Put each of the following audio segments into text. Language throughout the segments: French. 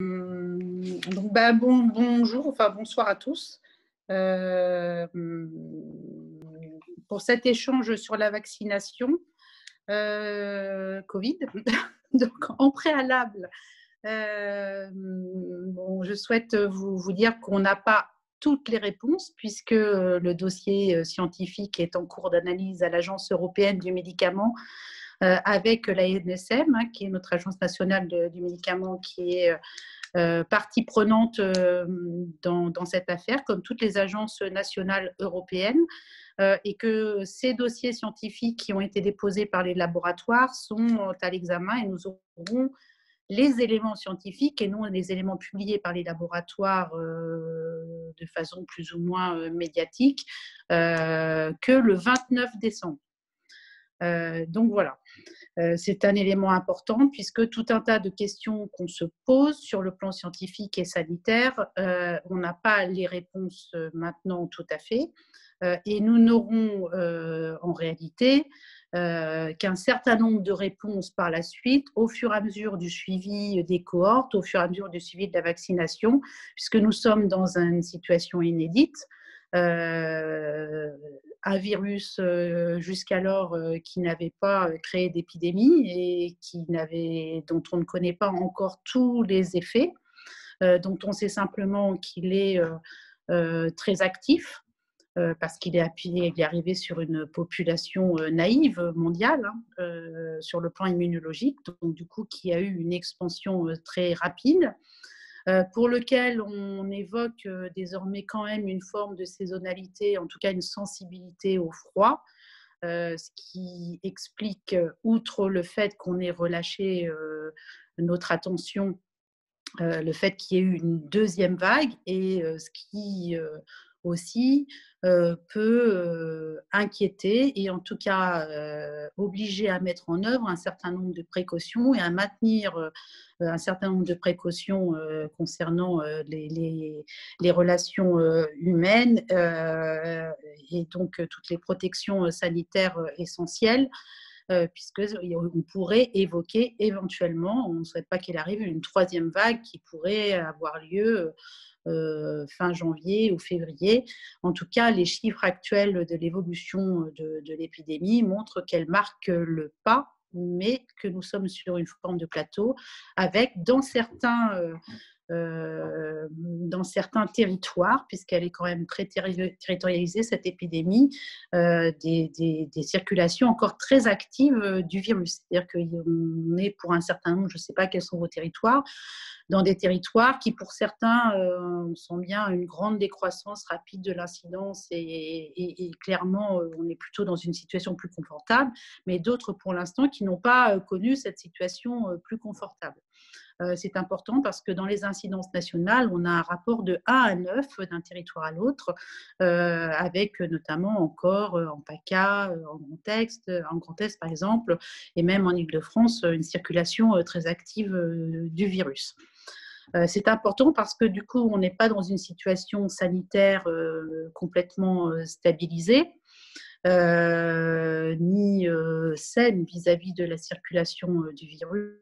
Donc, bonjour, enfin bonsoir à tous. Euh, pour cet échange sur la vaccination Covid. Donc, en préalable, je souhaite vous dire qu'on n'a pas toutes les réponses puisque le dossier scientifique est en cours d'analyse à l'Agence européenne du médicament avec l'ANSM, qui est notre agence nationale du médicament, qui est partie prenante dans cette affaire, comme toutes les agences nationales européennes, et que ces dossiers scientifiques qui ont été déposés par les laboratoires sont à l'examen et nous aurons les éléments scientifiques et non les éléments publiés par les laboratoires de façon plus ou moins médiatique que le 29 décembre. Donc voilà. C'est un élément important puisque tout un tas de questions qu'on se pose sur le plan scientifique et sanitaire, on n'a pas les réponses maintenant tout à fait. Et nous n'aurons en réalité qu'un certain nombre de réponses par la suite, au fur et à mesure du suivi des cohortes, au fur et à mesure du suivi de la vaccination, puisque nous sommes dans une situation inédite. Un virus jusqu'alors qui n'avait pas créé d'épidémie et dont on ne connaît pas encore tous les effets, dont on sait simplement qu'il est très actif, parce qu'il est arrivé sur une population naïve mondiale, sur le plan immunologique, donc du coup qui a eu une expansion très rapide. Pour lequel on évoque désormais quand même une forme de saisonnalité, en tout cas une sensibilité au froid, ce qui explique, outre le fait qu'on ait relâché notre attention, le fait qu'il y ait eu une deuxième vague et ce qui aussi peut inquiéter et en tout cas obliger à mettre en œuvre un certain nombre de précautions et à maintenir un certain nombre de précautions concernant les relations humaines et donc toutes les protections sanitaires essentielles. Puisqu'on pourrait évoquer éventuellement, on ne souhaite pas qu'il arrive, une troisième vague qui pourrait avoir lieu fin janvier ou février. En tout cas, les chiffres actuels de l'évolution de l'épidémie montrent qu'elle marque le pas, mais que nous sommes sur une forme de plateau avec, dans certains territoires, puisqu'elle est quand même très territorialisée, cette épidémie, des circulations encore très actives du virus. C'est-à-dire qu'on est pour un certain nombre, je ne sais pas quels sont vos territoires, dans des territoires qui, pour certains, sont bien une grande décroissance rapide de l'incidence et clairement, on est plutôt dans une situation plus confortable, mais d'autres, pour l'instant, qui n'ont pas connu cette situation plus confortable. C'est important parce que dans les incidences nationales, on a un rapport de 1 à 9 d'un territoire à l'autre, avec notamment encore en PACA, en Grand Est par exemple, et même en Île-de-France, une circulation très active du virus. C'est important parce que du coup, on n'est pas dans une situation sanitaire complètement stabilisée, ni saine vis-à-vis de la circulation du virus.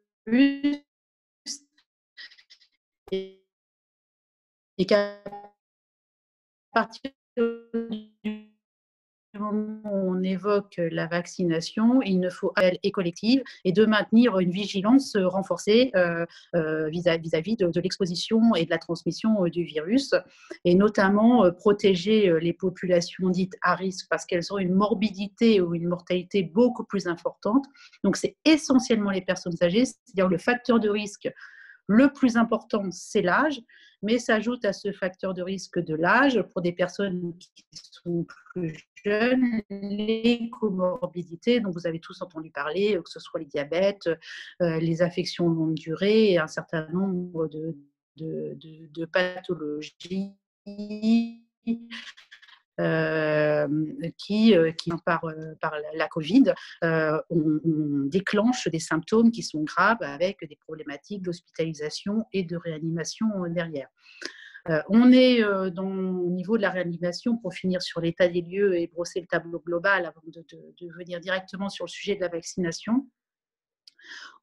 Et qu'à partir du moment où on évoque la vaccination, il ne faut pas et collective et de maintenir une vigilance renforcée vis-à-vis de l'exposition et de la transmission du virus, et notamment protéger les populations dites à risque parce qu'elles ont une morbidité ou une mortalité beaucoup plus importante. Donc c'est essentiellement les personnes âgées, c'est-à-dire le facteur de risque le plus important, c'est l'âge, mais s'ajoute à ce facteur de risque de l'âge, pour des personnes qui sont plus jeunes, les comorbidités dont vous avez tous entendu parler, que ce soit les diabètes, les affections longue durée et un certain nombre de pathologies qui par la Covid, on déclenche des symptômes qui sont graves avec des problématiques d'hospitalisation et de réanimation derrière. On est au niveau de la réanimation, pour finir sur l'état des lieux et brosser le tableau global avant de venir directement sur le sujet de la vaccination.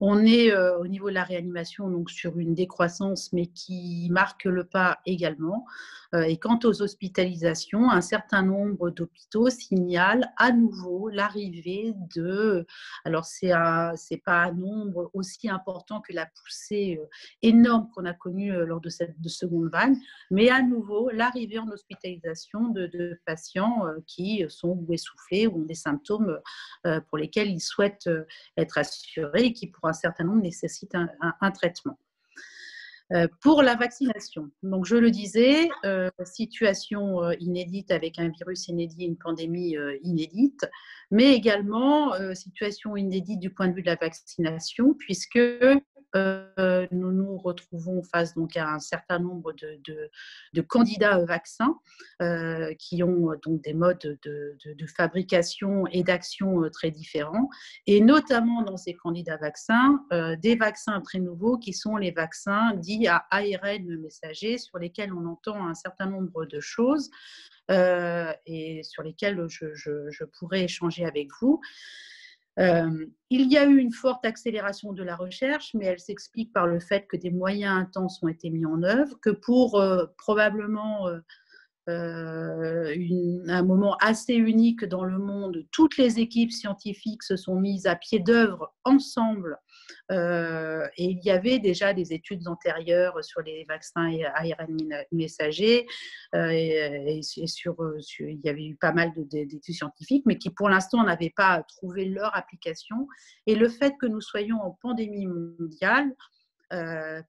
On est au niveau de la réanimation donc sur une décroissance, mais qui marque le pas également. Et quant aux hospitalisations, un certain nombre d'hôpitaux signalent à nouveau l'arrivée de… Alors, c'est pas un nombre aussi important que la poussée énorme qu'on a connue lors de cette seconde vague, mais à nouveau l'arrivée en hospitalisation de patients qui sont ou essoufflés ou ont des symptômes pour lesquels ils souhaitent être assurés et qui, pour un certain nombre, nécessitent un traitement. Pour la vaccination, donc je le disais, situation inédite avec un virus inédit, une pandémie inédite, mais également situation inédite du point de vue de la vaccination, puisque nous nous retrouvons face donc à un certain nombre de candidats vaccins qui ont donc des modes de fabrication et d'action très différents, et notamment dans ces candidats vaccins, des vaccins très nouveaux qui sont les vaccins dits à ARN messager, sur lesquels on entend un certain nombre de choses et sur lesquels je pourrais échanger avec vous. Il y a eu une forte accélération de la recherche, mais elle s'explique par le fait que des moyens intenses ont été mis en œuvre, que pour probablement un moment assez unique dans le monde, toutes les équipes scientifiques se sont mises à pied d'œuvre ensemble et il y avait déjà des études antérieures sur les vaccins ARN messagers et il y avait eu pas mal d'études scientifiques, mais qui pour l'instant n'avaient pas trouvé leur application. Et le fait que nous soyons en pandémie mondiale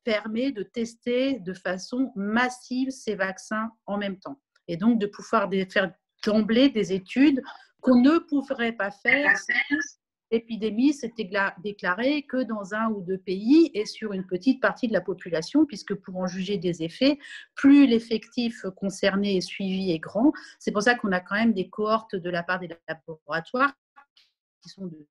permet de tester de façon massive ces vaccins en même temps. Et donc de pouvoir faire d'emblée des études qu'on ne pourrait pas faire si l'épidémie s'était déclarée que dans un ou deux pays et sur une petite partie de la population, puisque pour en juger des effets, plus l'effectif concerné et suivi est grand. C'est pour ça qu'on a quand même des cohortes de la part des laboratoires qui sont de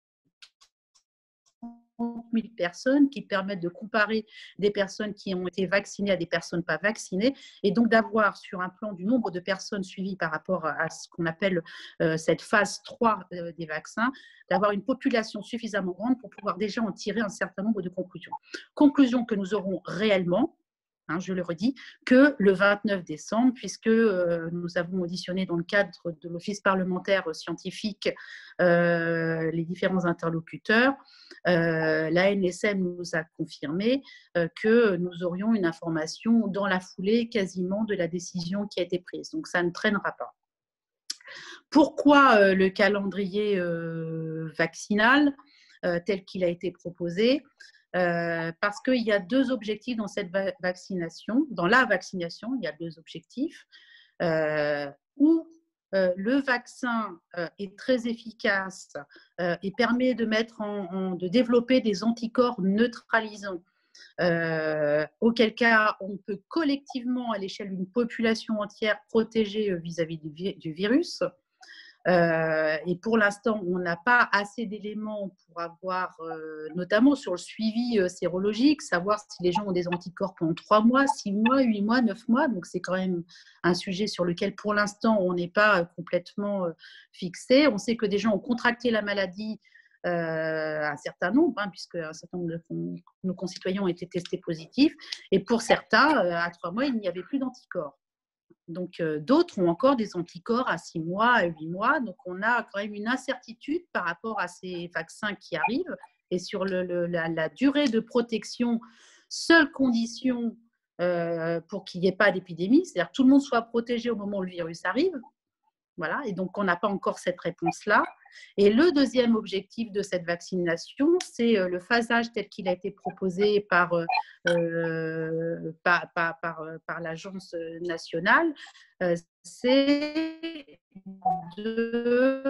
30 000 personnes, qui permettent de comparer des personnes qui ont été vaccinées à des personnes pas vaccinées, et donc d'avoir sur un plan du nombre de personnes suivies par rapport à ce qu'on appelle cette phase 3 des vaccins, d'avoir une population suffisamment grande pour pouvoir déjà en tirer un certain nombre de conclusions. Conclusions que nous aurons réellement, je le redis, que le 29 décembre, puisque nous avons auditionné dans le cadre de l'Office parlementaire scientifique les différents interlocuteurs. L'ANSM nous a confirmé que nous aurions une information dans la foulée quasiment de la décision qui a été prise. Donc, ça ne traînera pas. Pourquoi le calendrier vaccinal tel qu'il a été proposé? Parce qu'il y a deux objectifs dans cette vaccination. Dans la vaccination, il y a deux objectifs. Où le vaccin est très efficace et permet de de développer des anticorps neutralisants. Auquel cas, on peut collectivement, à l'échelle d'une population entière, protéger vis-à-vis du virus. Et pour l'instant, on n'a pas assez d'éléments pour avoir, notamment sur le suivi sérologique, savoir si les gens ont des anticorps pendant 3 mois, 6 mois, 8 mois, 9 mois. Donc, c'est quand même un sujet sur lequel, pour l'instant, on n'est pas complètement fixé. On sait que des gens ont contracté la maladie, un certain nombre, puisque un certain nombre de nos concitoyens ont été testés positifs. Et pour certains, à 3 mois, il n'y avait plus d'anticorps. Donc, d'autres ont encore des anticorps à 6 mois, à 8 mois. Donc, on a quand même une incertitude par rapport à ces vaccins qui arrivent. Et sur la durée de protection, seule condition pour qu'il n'y ait pas d'épidémie, c'est-à-dire que tout le monde soit protégé au moment où le virus arrive. Voilà, et donc on n'a pas encore cette réponse-là. Et le deuxième objectif de cette vaccination, c'est le phasage tel qu'il a été proposé par l'Agence nationale, c'est de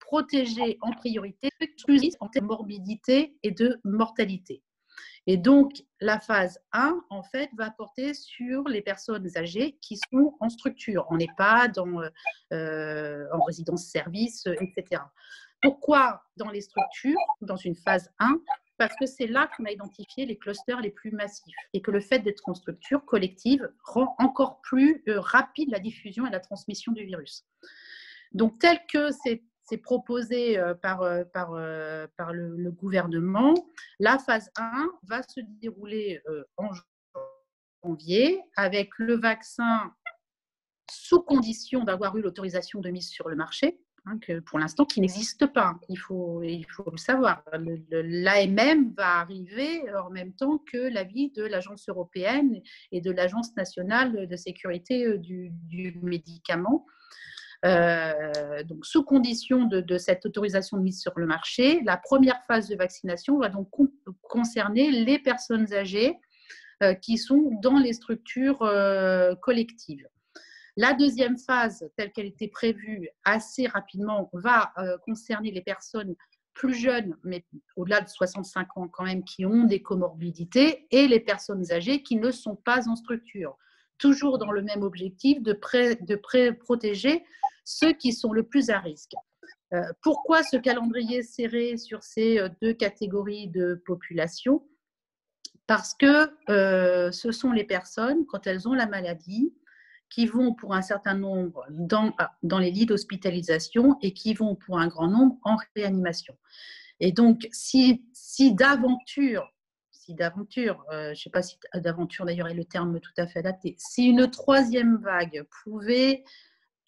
protéger en priorité en termes de morbidité et de mortalité. Et donc, la phase 1, en fait, va porter sur les personnes âgées qui sont en structure, en EHPAD, en résidence-service, etc. Pourquoi dans les structures, dans une phase 1 ? Parce que c'est là qu'on a identifié les clusters les plus massifs et que le fait d'être en structure collective rend encore plus rapide la diffusion et la transmission du virus. Donc, tel que c'est proposé par le gouvernement. La phase 1 va se dérouler en janvier avec le vaccin sous condition d'avoir eu l'autorisation de mise sur le marché, que pour l'instant qui n'existe pas. Il faut le savoir. L'AMM va arriver en même temps que l'avis de l'Agence européenne et de l'Agence nationale de sécurité du médicament. Donc, sous condition de cette autorisation de mise sur le marché, la première phase de vaccination va donc concerner les personnes âgées qui sont dans les structures collectives. La deuxième phase, telle qu'elle était prévue assez rapidement, va concerner les personnes plus jeunes, mais au-delà de 65 ans quand même, qui ont des comorbidités, et les personnes âgées qui ne sont pas en structure. Toujours dans le même objectif de protéger ceux qui sont le plus à risque. Pourquoi ce calendrier serré sur ces deux catégories de population? Parce que ce sont les personnes, quand elles ont la maladie, qui vont pour un certain nombre dans les lits d'hospitalisation et qui vont pour un grand nombre en réanimation. Et donc, si d'aventure, je ne sais pas si d'aventure d'ailleurs est le terme tout à fait adapté, si une troisième vague pouvait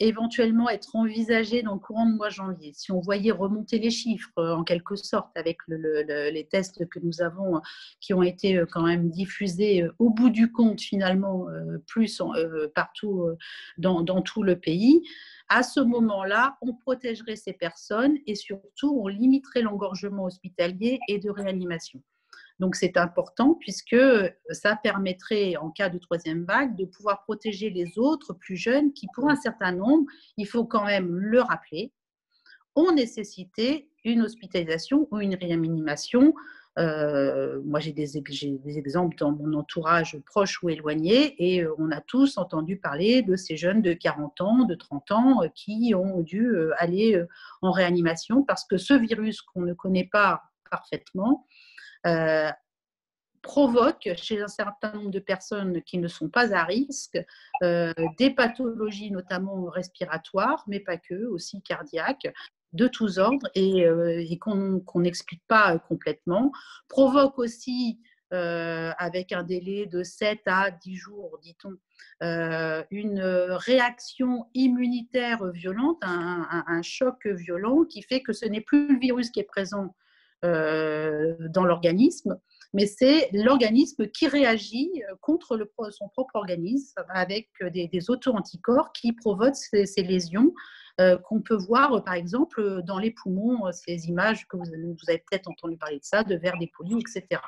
éventuellement être envisagée dans le courant de mois janvier, si on voyait remonter les chiffres en quelque sorte avec les tests que nous avons qui ont été quand même diffusés au bout du compte finalement plus partout dans tout le pays, à ce moment-là, on protégerait ces personnes et surtout on limiterait l'engorgement hospitalier et de réanimation. Donc, c'est important puisque ça permettrait, en cas de troisième vague, de pouvoir protéger les autres plus jeunes qui, pour un certain nombre, il faut quand même le rappeler, ont nécessité une hospitalisation ou une réanimation. Moi, j'ai des exemples dans mon entourage proche ou éloigné et on a tous entendu parler de ces jeunes de 40 ans, de 30 ans qui ont dû aller en réanimation parce que ce virus qu'on ne connaît pas parfaitement provoque chez un certain nombre de personnes qui ne sont pas à risque des pathologies notamment respiratoires, mais pas que, aussi cardiaques, de tous ordres et qu'on n'explique pas complètement, provoque aussi avec un délai de 7 à 10 jours, dit-on, une réaction immunitaire violente, un choc violent qui fait que ce n'est plus le virus qui est présent dans l'organisme, mais c'est l'organisme qui réagit contre son propre organisme avec des auto-anticorps qui provoquent ces lésions qu'on peut voir, par exemple, dans les poumons, ces images que vous avez peut-être entendu parler de ça, de vers dépolis, etc.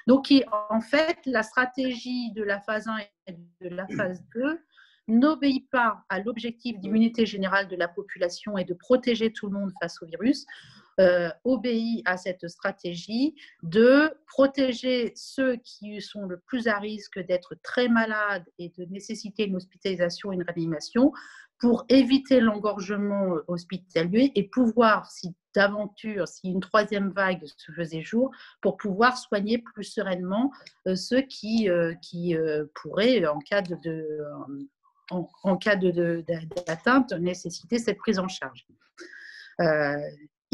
Donc, en fait, la stratégie de la phase 1 et de la phase 2 n'obéit pas à l'objectif d'immunité générale de la population et de protéger tout le monde face au virus, obéit à cette stratégie de protéger ceux qui sont le plus à risque d'être très malades et de nécessiter une hospitalisation et une réanimation pour éviter l'engorgement hospitalier et pouvoir, si d'aventure, si une troisième vague se faisait jour, pour pouvoir soigner plus sereinement ceux qui pourraient, en cas d'atteinte, nécessiter cette prise en charge.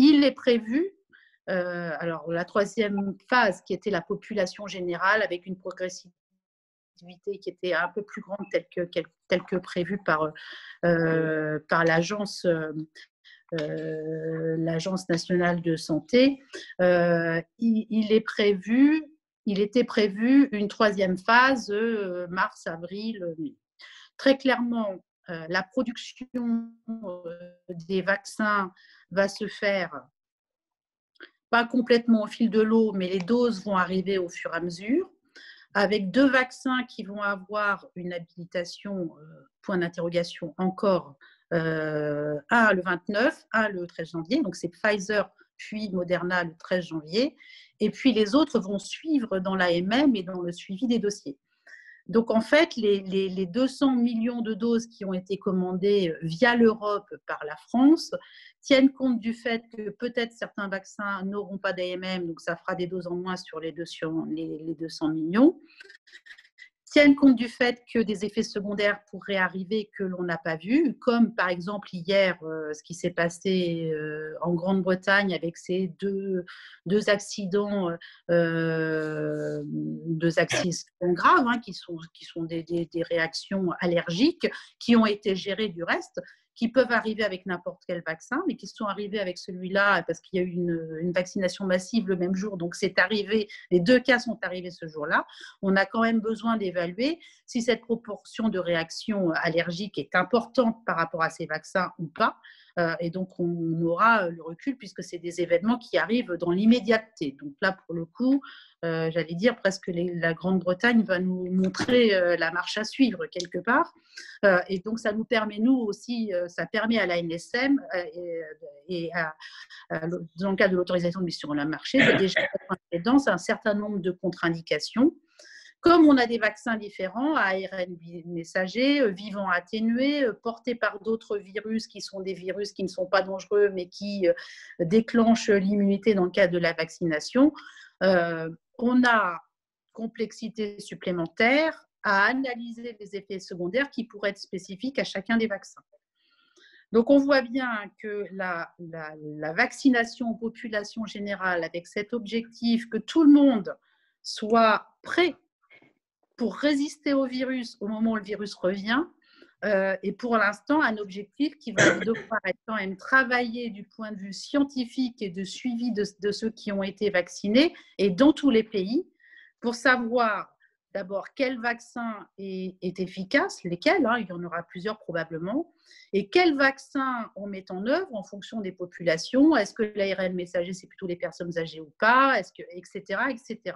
Il est prévu, alors la troisième phase qui était la population générale avec une progressivité qui était un peu plus grande telle que prévue par l'Agence nationale de santé, il était prévu une troisième phase mars, avril, mai. Très clairement, la production des vaccins va se faire pas complètement au fil de l'eau, mais les doses vont arriver au fur et à mesure, avec 2 vaccins qui vont avoir une habilitation, point d'interrogation encore, un le 29, un le 13 janvier, donc c'est Pfizer puis Moderna le 13 janvier, et puis les autres vont suivre dans l'AMM et dans le suivi des dossiers. Donc, en fait, les 200 millions de doses qui ont été commandées via l'Europe par la France tiennent compte du fait que peut-être certains vaccins n'auront pas d'AMM, donc ça fera des doses en moins sur les 200 millions. tiennent compte du fait que des effets secondaires pourraient arriver que l'on n'a pas vus, comme par exemple hier, ce qui s'est passé en Grande-Bretagne avec ces deux accidents, deux accidents graves, hein, qui sont des réactions allergiques, qui ont été gérées du reste, qui peuvent arriver avec n'importe quel vaccin, mais qui sont arrivés avec celui-là parce qu'il y a eu une vaccination massive le même jour. Donc, c'est arrivé, les 2 cas sont arrivés ce jour-là. On a quand même besoin d'évaluer si cette proportion de réactions allergiques est importante par rapport à ces vaccins ou pas. Et donc, on aura le recul puisque c'est des événements qui arrivent dans l'immédiateté. Donc là, pour le coup, j'allais dire presque la Grande-Bretagne va nous montrer la marche à suivre quelque part. Et donc, ça nous permet, nous aussi, ça permet à l'ANSM dans le cadre de l'autorisation de mise sur le marché, de déjà mettre dans un certain nombre de contre-indications. Comme on a des vaccins différents, ARN messager, vivants atténués, portés par d'autres virus qui sont des virus qui ne sont pas dangereux mais qui déclenchent l'immunité dans le cadre de la vaccination, on a complexité supplémentaire à analyser les effets secondaires qui pourraient être spécifiques à chacun des vaccins. Donc, on voit bien que la vaccination en population générale, avec cet objectif que tout le monde soit prêt pour résister au virus au moment où le virus revient, et pour l'instant, un objectif qui va devoir être quand même travaillé du point de vue scientifique et de suivi de ceux qui ont été vaccinés, et dans tous les pays, pour savoir d'abord quel vaccin est efficace, lesquels, hein, il y en aura plusieurs probablement, et quel vaccin on met en œuvre en fonction des populations. Est-ce que l'ARN messager, c'est plutôt les personnes âgées ou pas, etc., etc.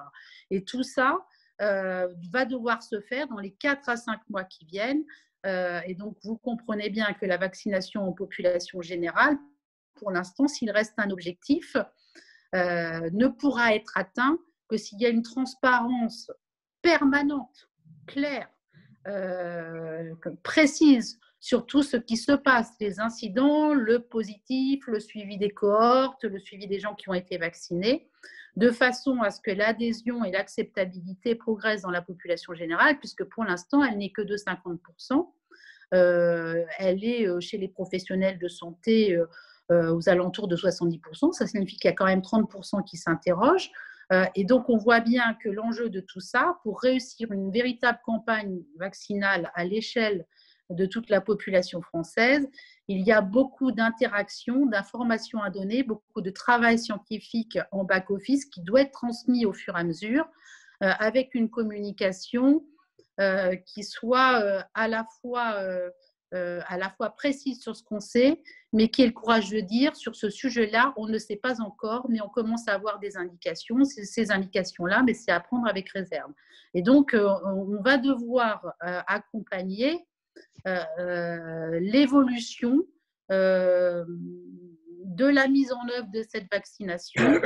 Et tout ça va devoir se faire dans les 4 à 5 mois qui viennent. Et donc, vous comprenez bien que la vaccination en population générale, pour l'instant, s'il reste un objectif, ne pourra être atteint que s'il y a une transparence permanente, claire, précise sur tout ce qui se passe, les incidents, le positif, le suivi des cohortes, le suivi des gens qui ont été vaccinés, de façon à ce que l'adhésion et l'acceptabilité progressent dans la population générale, puisque pour l'instant, elle n'est que de 50%. Elle est chez les professionnels de santé aux alentours de 70%. Ça signifie qu'il y a quand même 30% qui s'interrogent. Et donc, on voit bien que l'enjeu de tout ça, pour réussir une véritable campagne vaccinale à l'échelle de toute la population française, il y a beaucoup d'interactions, d'informations à donner, beaucoup de travail scientifique en back-office qui doit être transmis au fur et à mesure, avec une communication qui soit à la fois précise sur ce qu'on sait, mais qui ait le courage de dire sur ce sujet-là, on ne sait pas encore, mais on commence à avoir des indications. Ces indications-là, mais c'est à prendre avec réserve. Et donc, on va devoir accompagner l'évolution de la mise en œuvre de cette vaccination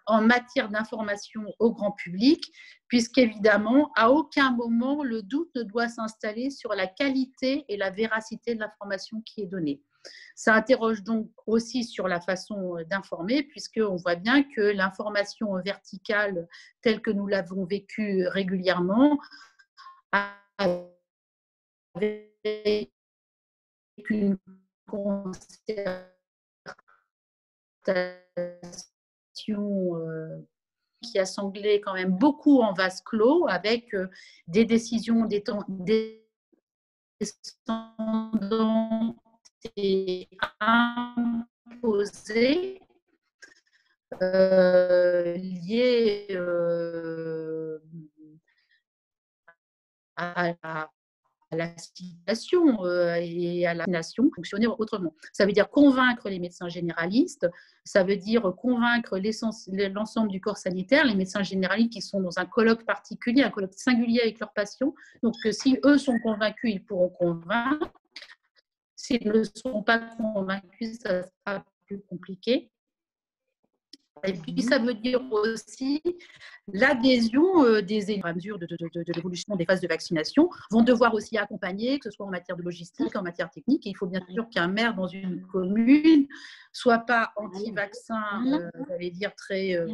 en matière d'information au grand public, puisqu'évidemment, à aucun moment, le doute ne doit s'installer sur la qualité et la véracité de l'information qui est donnée. Ça interroge donc aussi sur la façon d'informer, puisqu'on voit bien que l'information verticale, telle que nous l'avons vécue régulièrement, avec une concertation qui a sanglé quand même beaucoup en vase clos, avec des décisions descendantes et imposées, liées à la situation et à la nation fonctionner autrement. Ça veut dire convaincre les médecins généralistes, ça veut dire convaincre l'ensemble du corps sanitaire, les médecins généralistes qui sont dans un colloque particulier, un colloque singulier avec leurs patients. Donc, si eux sont convaincus, ils pourront convaincre. S'ils ne sont pas convaincus, ça sera plus compliqué. Et puis, ça veut dire aussi l'adhésion des élus à mesure de l'évolution des phases de vaccination vont devoir aussi accompagner, que ce soit en matière de logistique, en matière technique. Et il faut bien sûr qu'un maire dans une commune soit pas anti-vaccin, j'allais dire très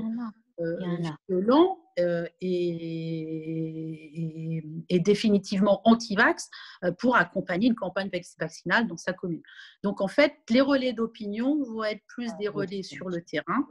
violent et est définitivement anti-vax pour accompagner une campagne vaccinale dans sa commune. Donc, en fait, les relais d'opinion vont être plus des relais sur le terrain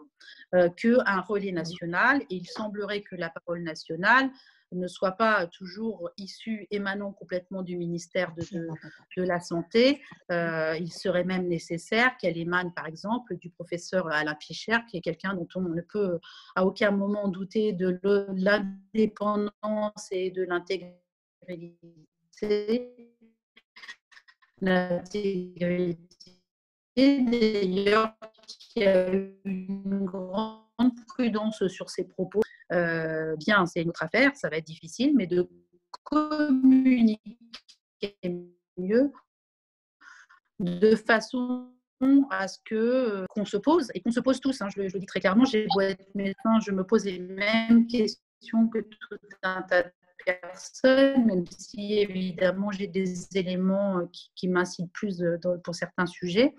qu'un relais national. Et il semblerait que la parole nationale ne soit pas toujours issue, émanant complètement du ministère de la Santé. Il serait même nécessaire qu'elle émane, par exemple, du professeur Alain Picher, qui est quelqu'un dont on ne peut à aucun moment douter de l'indépendance et de l'intégrité. D'ailleurs, qui a eu une grande prudence sur ses propos. Bien, c'est une autre affaire, ça va être difficile, mais de communiquer mieux de façon à ce qu'on se pose, et qu'on se pose tous, hein, je le dis très clairement, j'ai beau être médecin, je me pose les mêmes questions que tout un tas de personnes, même si évidemment j'ai des éléments qui m'incitent plus pour certains sujets.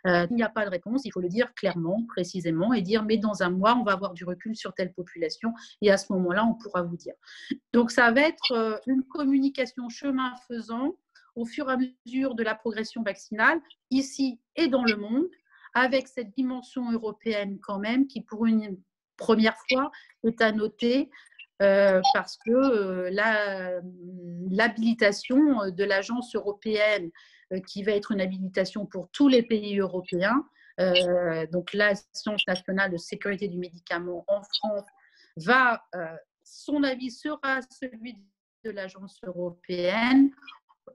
Il n'y a pas de réponse, il faut le dire clairement, précisément, et dire mais dans un mois, on va avoir du recul sur telle population, et à ce moment-là, on pourra vous dire. Donc ça va être une communication chemin faisant au fur et à mesure de la progression vaccinale, ici et dans le monde, avec cette dimension européenne quand même, qui pour une première fois est à noter, parce que l'habilitation de l'agence européenne, qui va être une habilitation pour tous les pays européens, donc l'Agence nationale de sécurité du médicament en France, son avis sera celui de l'agence européenne.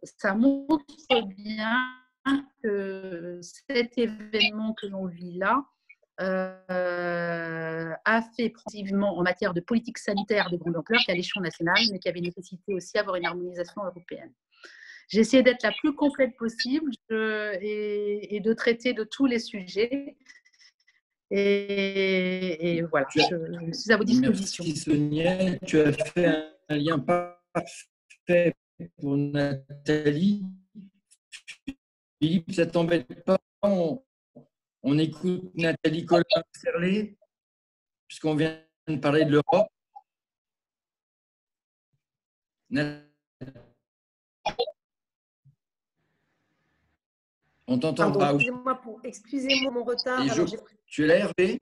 Ça montre bien que cet événement que l'on vit là a fait progressivement en matière de politique sanitaire de grande ampleur qu'à l'échelon national, mais qui avait nécessité aussi d'avoir une harmonisation européenne. J'ai essayé d'être la plus complète possible et de traiter de tous les sujets. Et voilà, je suis à vos dispositions. Merci Sonia, tu as fait un lien parfait pour Nathalie. Philippe, ça ne t'embête pas, on écoute Nathalie Collin-Serlet, puisqu'on vient de parler de l'Europe. On t'entend pas. Excusez-moi mon retard. Tu es là, Hervé?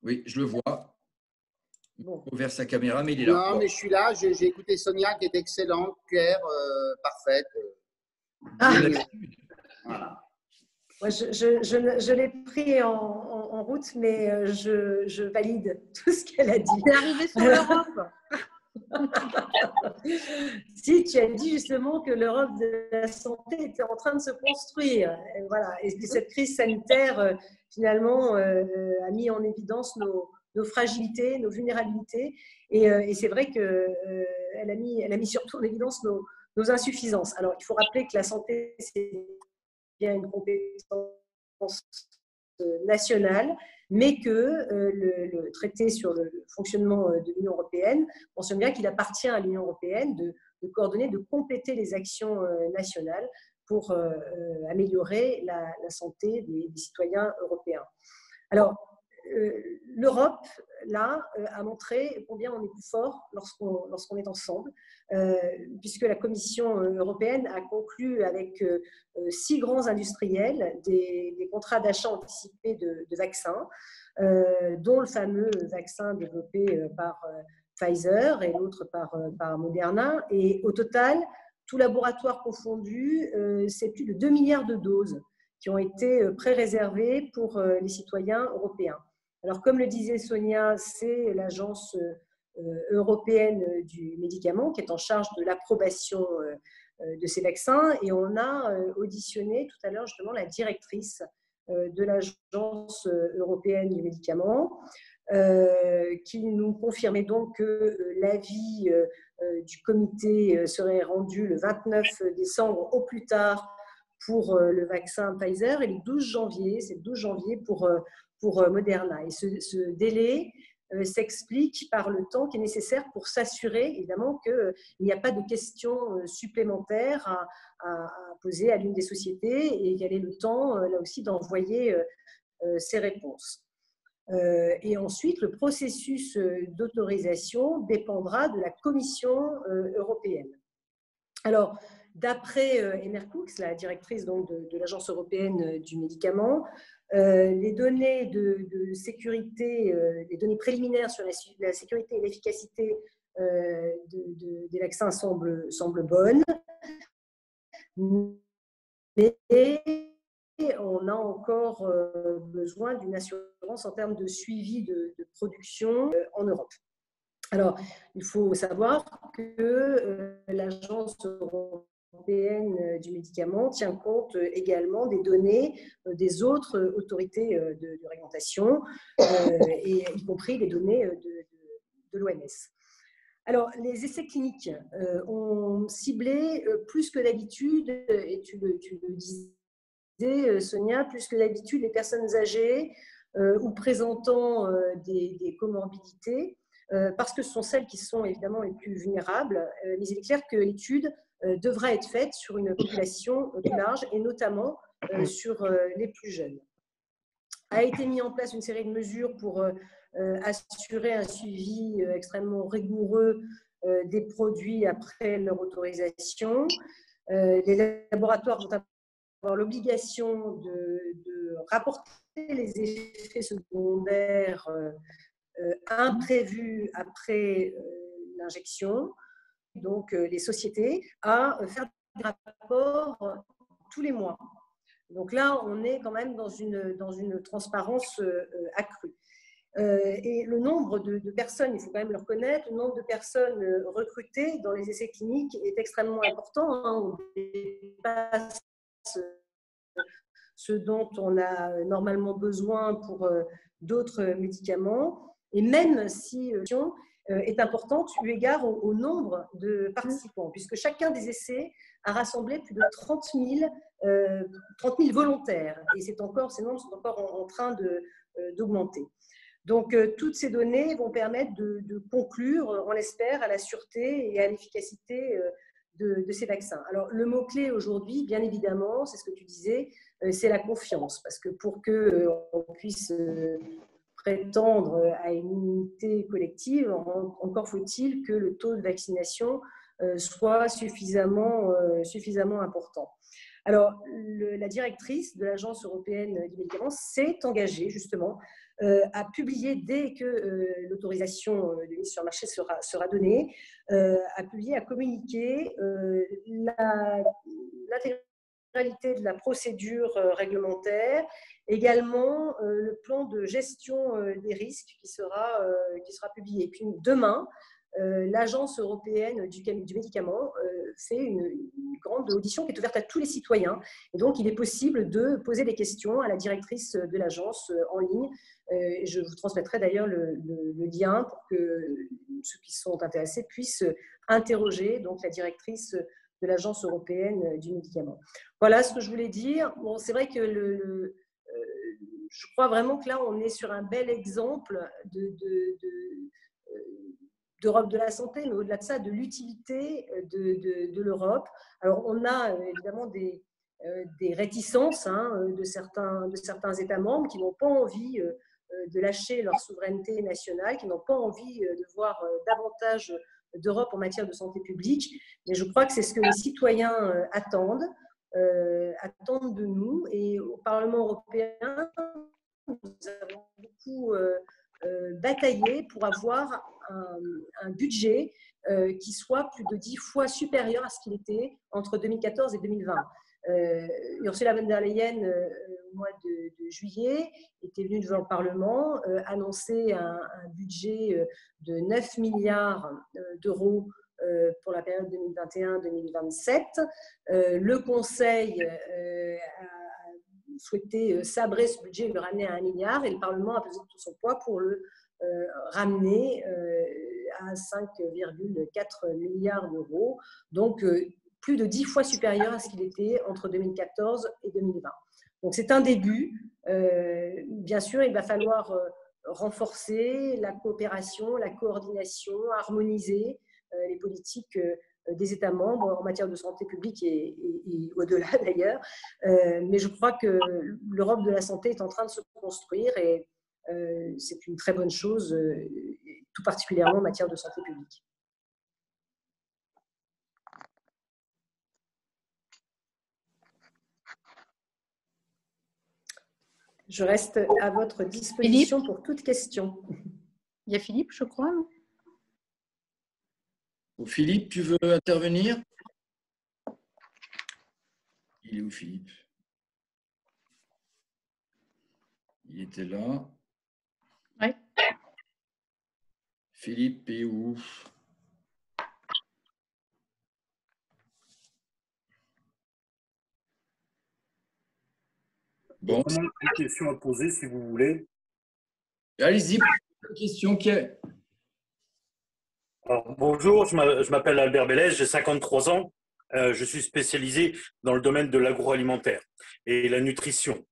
Oui, je le vois. Bon. Ouvert sa caméra, mais il est là. Non, mais je suis là. J'ai écouté Sonia qui est excellente, claire, parfaite. Voilà. Ouais, je l'ai pris en route, mais je valide tout ce qu'elle a dit. Tu es arrivé sur l'Europe. Si, tu as dit justement que l'Europe de la santé était en train de se construire. Et voilà. Et que cette crise sanitaire, finalement, a mis en évidence nos fragilités, nos vulnérabilités. Et c'est vrai qu'elle a mis surtout en évidence nos insuffisances. Alors, il faut rappeler que la santé, c'est bien une compétence nationale, mais que le traité sur le fonctionnement de l'Union européenne mentionne bien qu'il appartient à l'Union européenne de coordonner, de compléter les actions nationales pour améliorer la santé des citoyens européens. Alors, l'Europe, là, a montré combien on est plus fort lorsqu'on est ensemble, puisque la Commission européenne a conclu avec 6 grands industriels des contrats d'achat anticipés de vaccins, dont le fameux vaccin développé par Pfizer et l'autre par Moderna. Et au total, tout laboratoire confondu, c'est plus de 2 milliards de doses qui ont été pré-réservées pour les citoyens européens. Alors, comme le disait Sonia, c'est l'Agence européenne du médicament qui est en charge de l'approbation de ces vaccins. Et on a auditionné tout à l'heure justement la directrice de l'Agence européenne du médicament, qui nous confirmait donc que l'avis du comité serait rendu le 29 décembre au plus tard pour le vaccin Pfizer et le 12 janvier, c'est le 12 janvier pour Moderna. Et ce délai s'explique par le temps qui est nécessaire pour s'assurer, évidemment, qu'il n'y a pas de questions supplémentaires à poser à l'une des sociétés et qu'il y ait le temps, là aussi, d'envoyer ces réponses. Et ensuite, le processus d'autorisation dépendra de la Commission européenne. Alors, d'après Emer Cooks, la directrice donc, de l'Agence européenne du médicament, les données de sécurité, les données préliminaires sur la sécurité et l'efficacité des vaccins semblent bonnes, mais on a encore besoin d'une assurance en termes de suivi de production en Europe. Alors, il faut savoir que l'Agence européenne du médicament tient compte également des données des autres autorités de réglementation, et y compris les données de l'OMS. Alors, les essais cliniques ont ciblé plus que d'habitude, et tu le disais, Sonia, plus que d'habitude les personnes âgées ou présentant des comorbidités, parce que ce sont celles qui sont évidemment les plus vulnérables, mais il est clair que l'étude devra être faite sur une population plus large et notamment sur les plus jeunes. A été mis en place une série de mesures pour assurer un suivi extrêmement rigoureux des produits après leur autorisation. Les laboratoires vont avoir l'obligation de rapporter les effets secondaires imprévus après l'injection. Donc, les sociétés à faire des rapports tous les mois. Donc là, on est quand même dans une transparence accrue. Et le nombre de personnes, il faut quand même le reconnaître, le nombre de personnes recrutées dans les essais cliniques est extrêmement important. On dépasse ce dont on a normalement besoin pour d'autres médicaments. Et même si est importante eu égard au nombre de participants, puisque chacun des essais a rassemblé plus de 30 000 volontaires. Et ces nombres sont encore en train d'augmenter. Donc, toutes ces données vont permettre de conclure, on l'espère, à la sûreté et à l'efficacité de ces vaccins. Alors, le mot-clé aujourd'hui, bien évidemment, c'est ce que tu disais, c'est la confiance. Parce que pour qu'on puisse prétendre à une immunité collective, encore faut-il que le taux de vaccination soit suffisamment important. Alors, la directrice de l'Agence européenne du médicament s'est engagée justement à publier, dès que l'autorisation de mise sur le marché sera donnée, à communiquer l'intégralité de la procédure réglementaire, également le plan de gestion des risques qui sera publié. Et puis demain, l'Agence européenne du médicament fait une grande audition qui est ouverte à tous les citoyens. Et donc, il est possible de poser des questions à la directrice de l'agence en ligne. Je vous transmettrai d'ailleurs le lien pour que ceux qui sont intéressés puissent interroger donc, la directrice de l'Agence européenne du médicament. Voilà ce que je voulais dire. Bon, c'est vrai que je crois vraiment que là, on est sur un bel exemple d'Europe de la santé, mais au-delà de ça, de l'utilité de l'Europe. Alors, on a évidemment des réticences de certains États membres qui n'ont pas envie de lâcher leur souveraineté nationale, qui n'ont pas envie de voir davantage d'Europe en matière de santé publique. Mais je crois que c'est ce que les citoyens attendent de nous. Et au Parlement européen, nous avons beaucoup bataillé pour avoir un budget qui soit plus de 10 fois supérieur à ce qu'il était entre 2014 et 2020. Ursula von der Leyen, au mois de juillet, était venue devant le Parlement annoncer un budget de 9 milliards d'euros pour la période 2021-2027. Le Conseil a souhaité sabrer ce budget et le ramener à 1 milliard, et le Parlement a pesé tout son poids pour le ramener à 5,4 milliards d'euros. Donc, plus de 10 fois supérieur à ce qu'il était entre 2014 et 2020. Donc, c'est un début. Bien sûr, il va falloir renforcer la coopération, la coordination, harmoniser les politiques des États membres en matière de santé publique et au-delà d'ailleurs. Mais je crois que l'Europe de la santé est en train de se construire et c'est une très bonne chose, tout particulièrement en matière de santé publique. Je reste à votre disposition Philippe, pour toute question. il y a Philippe, je crois. Non? Philippe, tu veux intervenir? Il est où, Philippe? Il était là. Oui. Philippe est où? Bon. Une question à poser, si vous voulez. Allez-y, une question qui est. Alors, bonjour, je m'appelle Albert Bélez, j'ai 53 ans. Je suis spécialisé dans le domaine de l'agroalimentaire et la nutrition.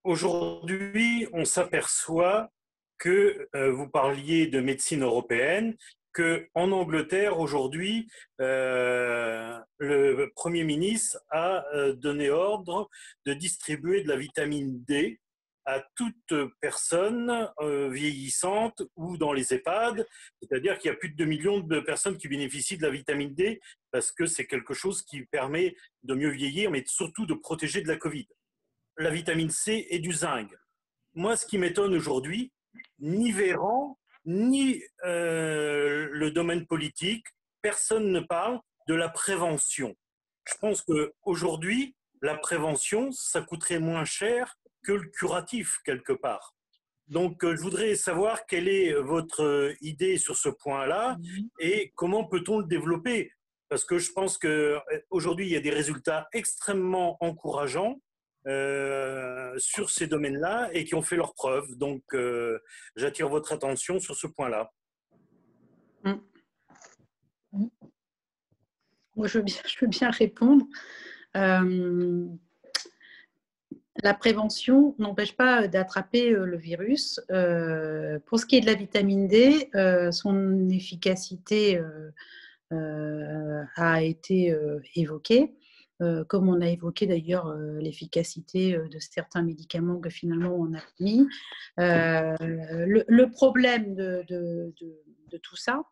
Aujourd'hui, on s'aperçoit que vous parliez de médecine européenne, qu'en Angleterre, aujourd'hui, le Premier ministre a donné ordre de distribuer de la vitamine D à toute personne vieillissante ou dans les EHPAD, c'est-à-dire qu'il y a plus de 2 millions de personnes qui bénéficient de la vitamine D parce que c'est quelque chose qui permet de mieux vieillir, mais surtout de protéger de la Covid. La vitamine C et du zinc. Moi, ce qui m'étonne aujourd'hui, ni Véran, ni le domaine politique, personne ne parle de la prévention. Je pense qu'aujourd'hui, la prévention, ça coûterait moins cher que le curatif, quelque part. Donc, je voudrais savoir quelle est votre idée sur ce point-là et comment peut-on le développer? Parce que je pense qu'aujourd'hui, il y a des résultats extrêmement encourageants sur ces domaines-là et qui ont fait leurs preuves. Donc, j'attire votre attention sur ce point-là. Moi, je veux bien répondre. La prévention n'empêche pas d'attraper le virus. Pour ce qui est de la vitamine D, son efficacité a été évoquée. Comme on a évoqué d'ailleurs l'efficacité de certains médicaments que finalement on a mis. Le problème de tout ça,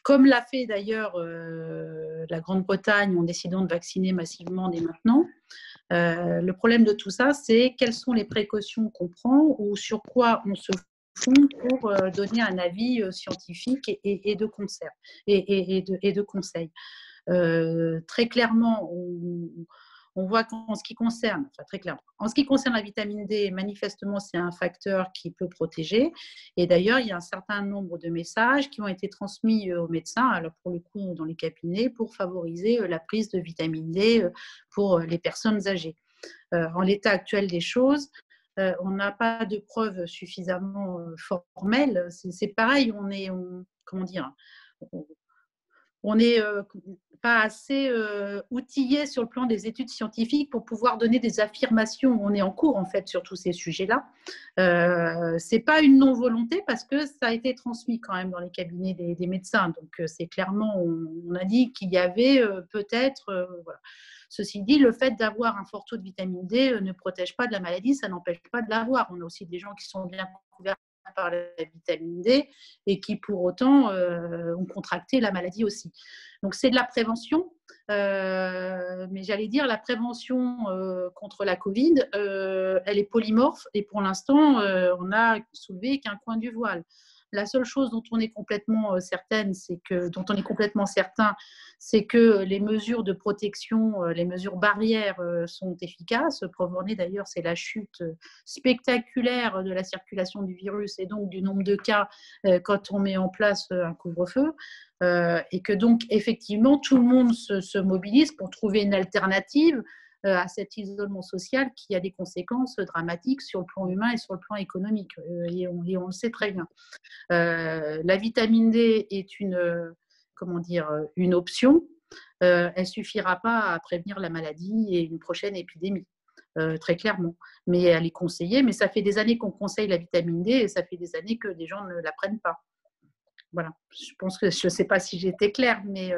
comme l'a fait d'ailleurs la Grande-Bretagne en décidant de vacciner massivement dès maintenant, le problème de tout ça, c'est quelles sont les précautions qu'on prend ou sur quoi on se fonde pour donner un avis scientifique et de concert et de conseil. Très clairement, on voit qu'en ce qui concerne, enfin très clairement, en ce qui concerne la vitamine D, manifestement, c'est un facteur qui peut protéger. Et d'ailleurs, il y a un certain nombre de messages qui ont été transmis aux médecins, alors pour le coup dans les cabinets, pour favoriser la prise de vitamine D pour les personnes âgées. En l'état actuel des choses, on n'a pas de preuves suffisamment formelles. C'est pareil, on n'est pas assez outillé sur le plan des études scientifiques pour pouvoir donner des affirmations. On est en cours, en fait, sur tous ces sujets-là. Ce n'est pas une non-volonté parce que ça a été transmis quand même dans les cabinets des médecins. Donc, c'est clairement, on a dit qu'il y avait peut-être… voilà. Ceci dit, le fait d'avoir un fort taux de vitamine D ne protège pas de la maladie, ça n'empêche pas de l'avoir. On a aussi des gens qui sont bien couverts par la vitamine D et qui pour autant ont contracté la maladie aussi. Donc c'est de la prévention, mais j'allais dire la prévention contre la Covid, elle est polymorphe et pour l'instant on n'a soulevé qu'un coin du voile. La seule chose dont on est complètement certain, c'est que les mesures de protection, les mesures barrières sont efficaces. Preuve en est d'ailleurs, c'est la chute spectaculaire de la circulation du virus et donc du nombre de cas quand on met en place un couvre-feu. Et que donc effectivement tout le monde se mobilise pour trouver une alternative à cet isolement social qui a des conséquences dramatiques sur le plan humain et sur le plan économique. Et on le sait très bien. La vitamine D est une option. Elle ne suffira pas à prévenir la maladie et une prochaine épidémie. Très clairement. Mais elle est conseillée. Mais ça fait des années qu'on conseille la vitamine D et ça fait des années que des gens ne la prennent pas. Voilà. Je pense que je ne sais pas si j'étais claire, mais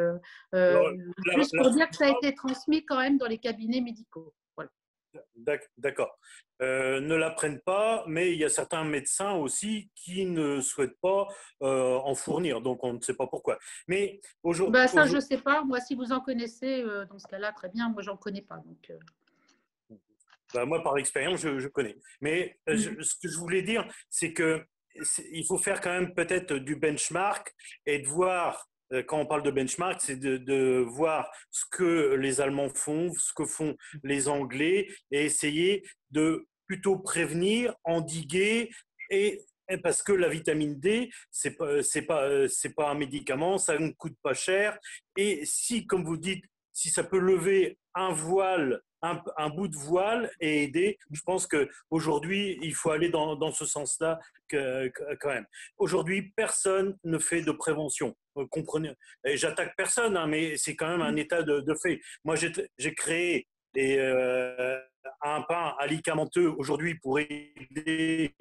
juste pour dire que ça a été transmis quand même dans les cabinets médicaux. Voilà. D'accord. Ne la prennent pas, mais il y a certains médecins aussi qui ne souhaitent pas en fournir, donc on ne sait pas pourquoi. Mais Ça, je ne sais pas. Moi, si vous en connaissez, dans ce cas-là, très bien. Moi, j'en connais pas. Donc, moi, par expérience, je connais. Mais ce que je voulais dire, c'est que il faut faire quand même peut-être du benchmark et de voir, quand on parle de benchmark, c'est de voir ce que les Allemands font, ce que font les Anglais et essayer de plutôt prévenir, endiguer et parce que la vitamine D, c'est pas un médicament, ça ne coûte pas cher. Et si, comme vous dites, si ça peut lever un voile, un bout de voile et aider, je pense qu'aujourd'hui, il faut aller dans ce sens-là quand même. Aujourd'hui, personne ne fait de prévention. Comprenez, et j'attaque personne, hein, mais c'est quand même un état de fait. Moi, j'ai créé un pain alicamenteux aujourd'hui pour aider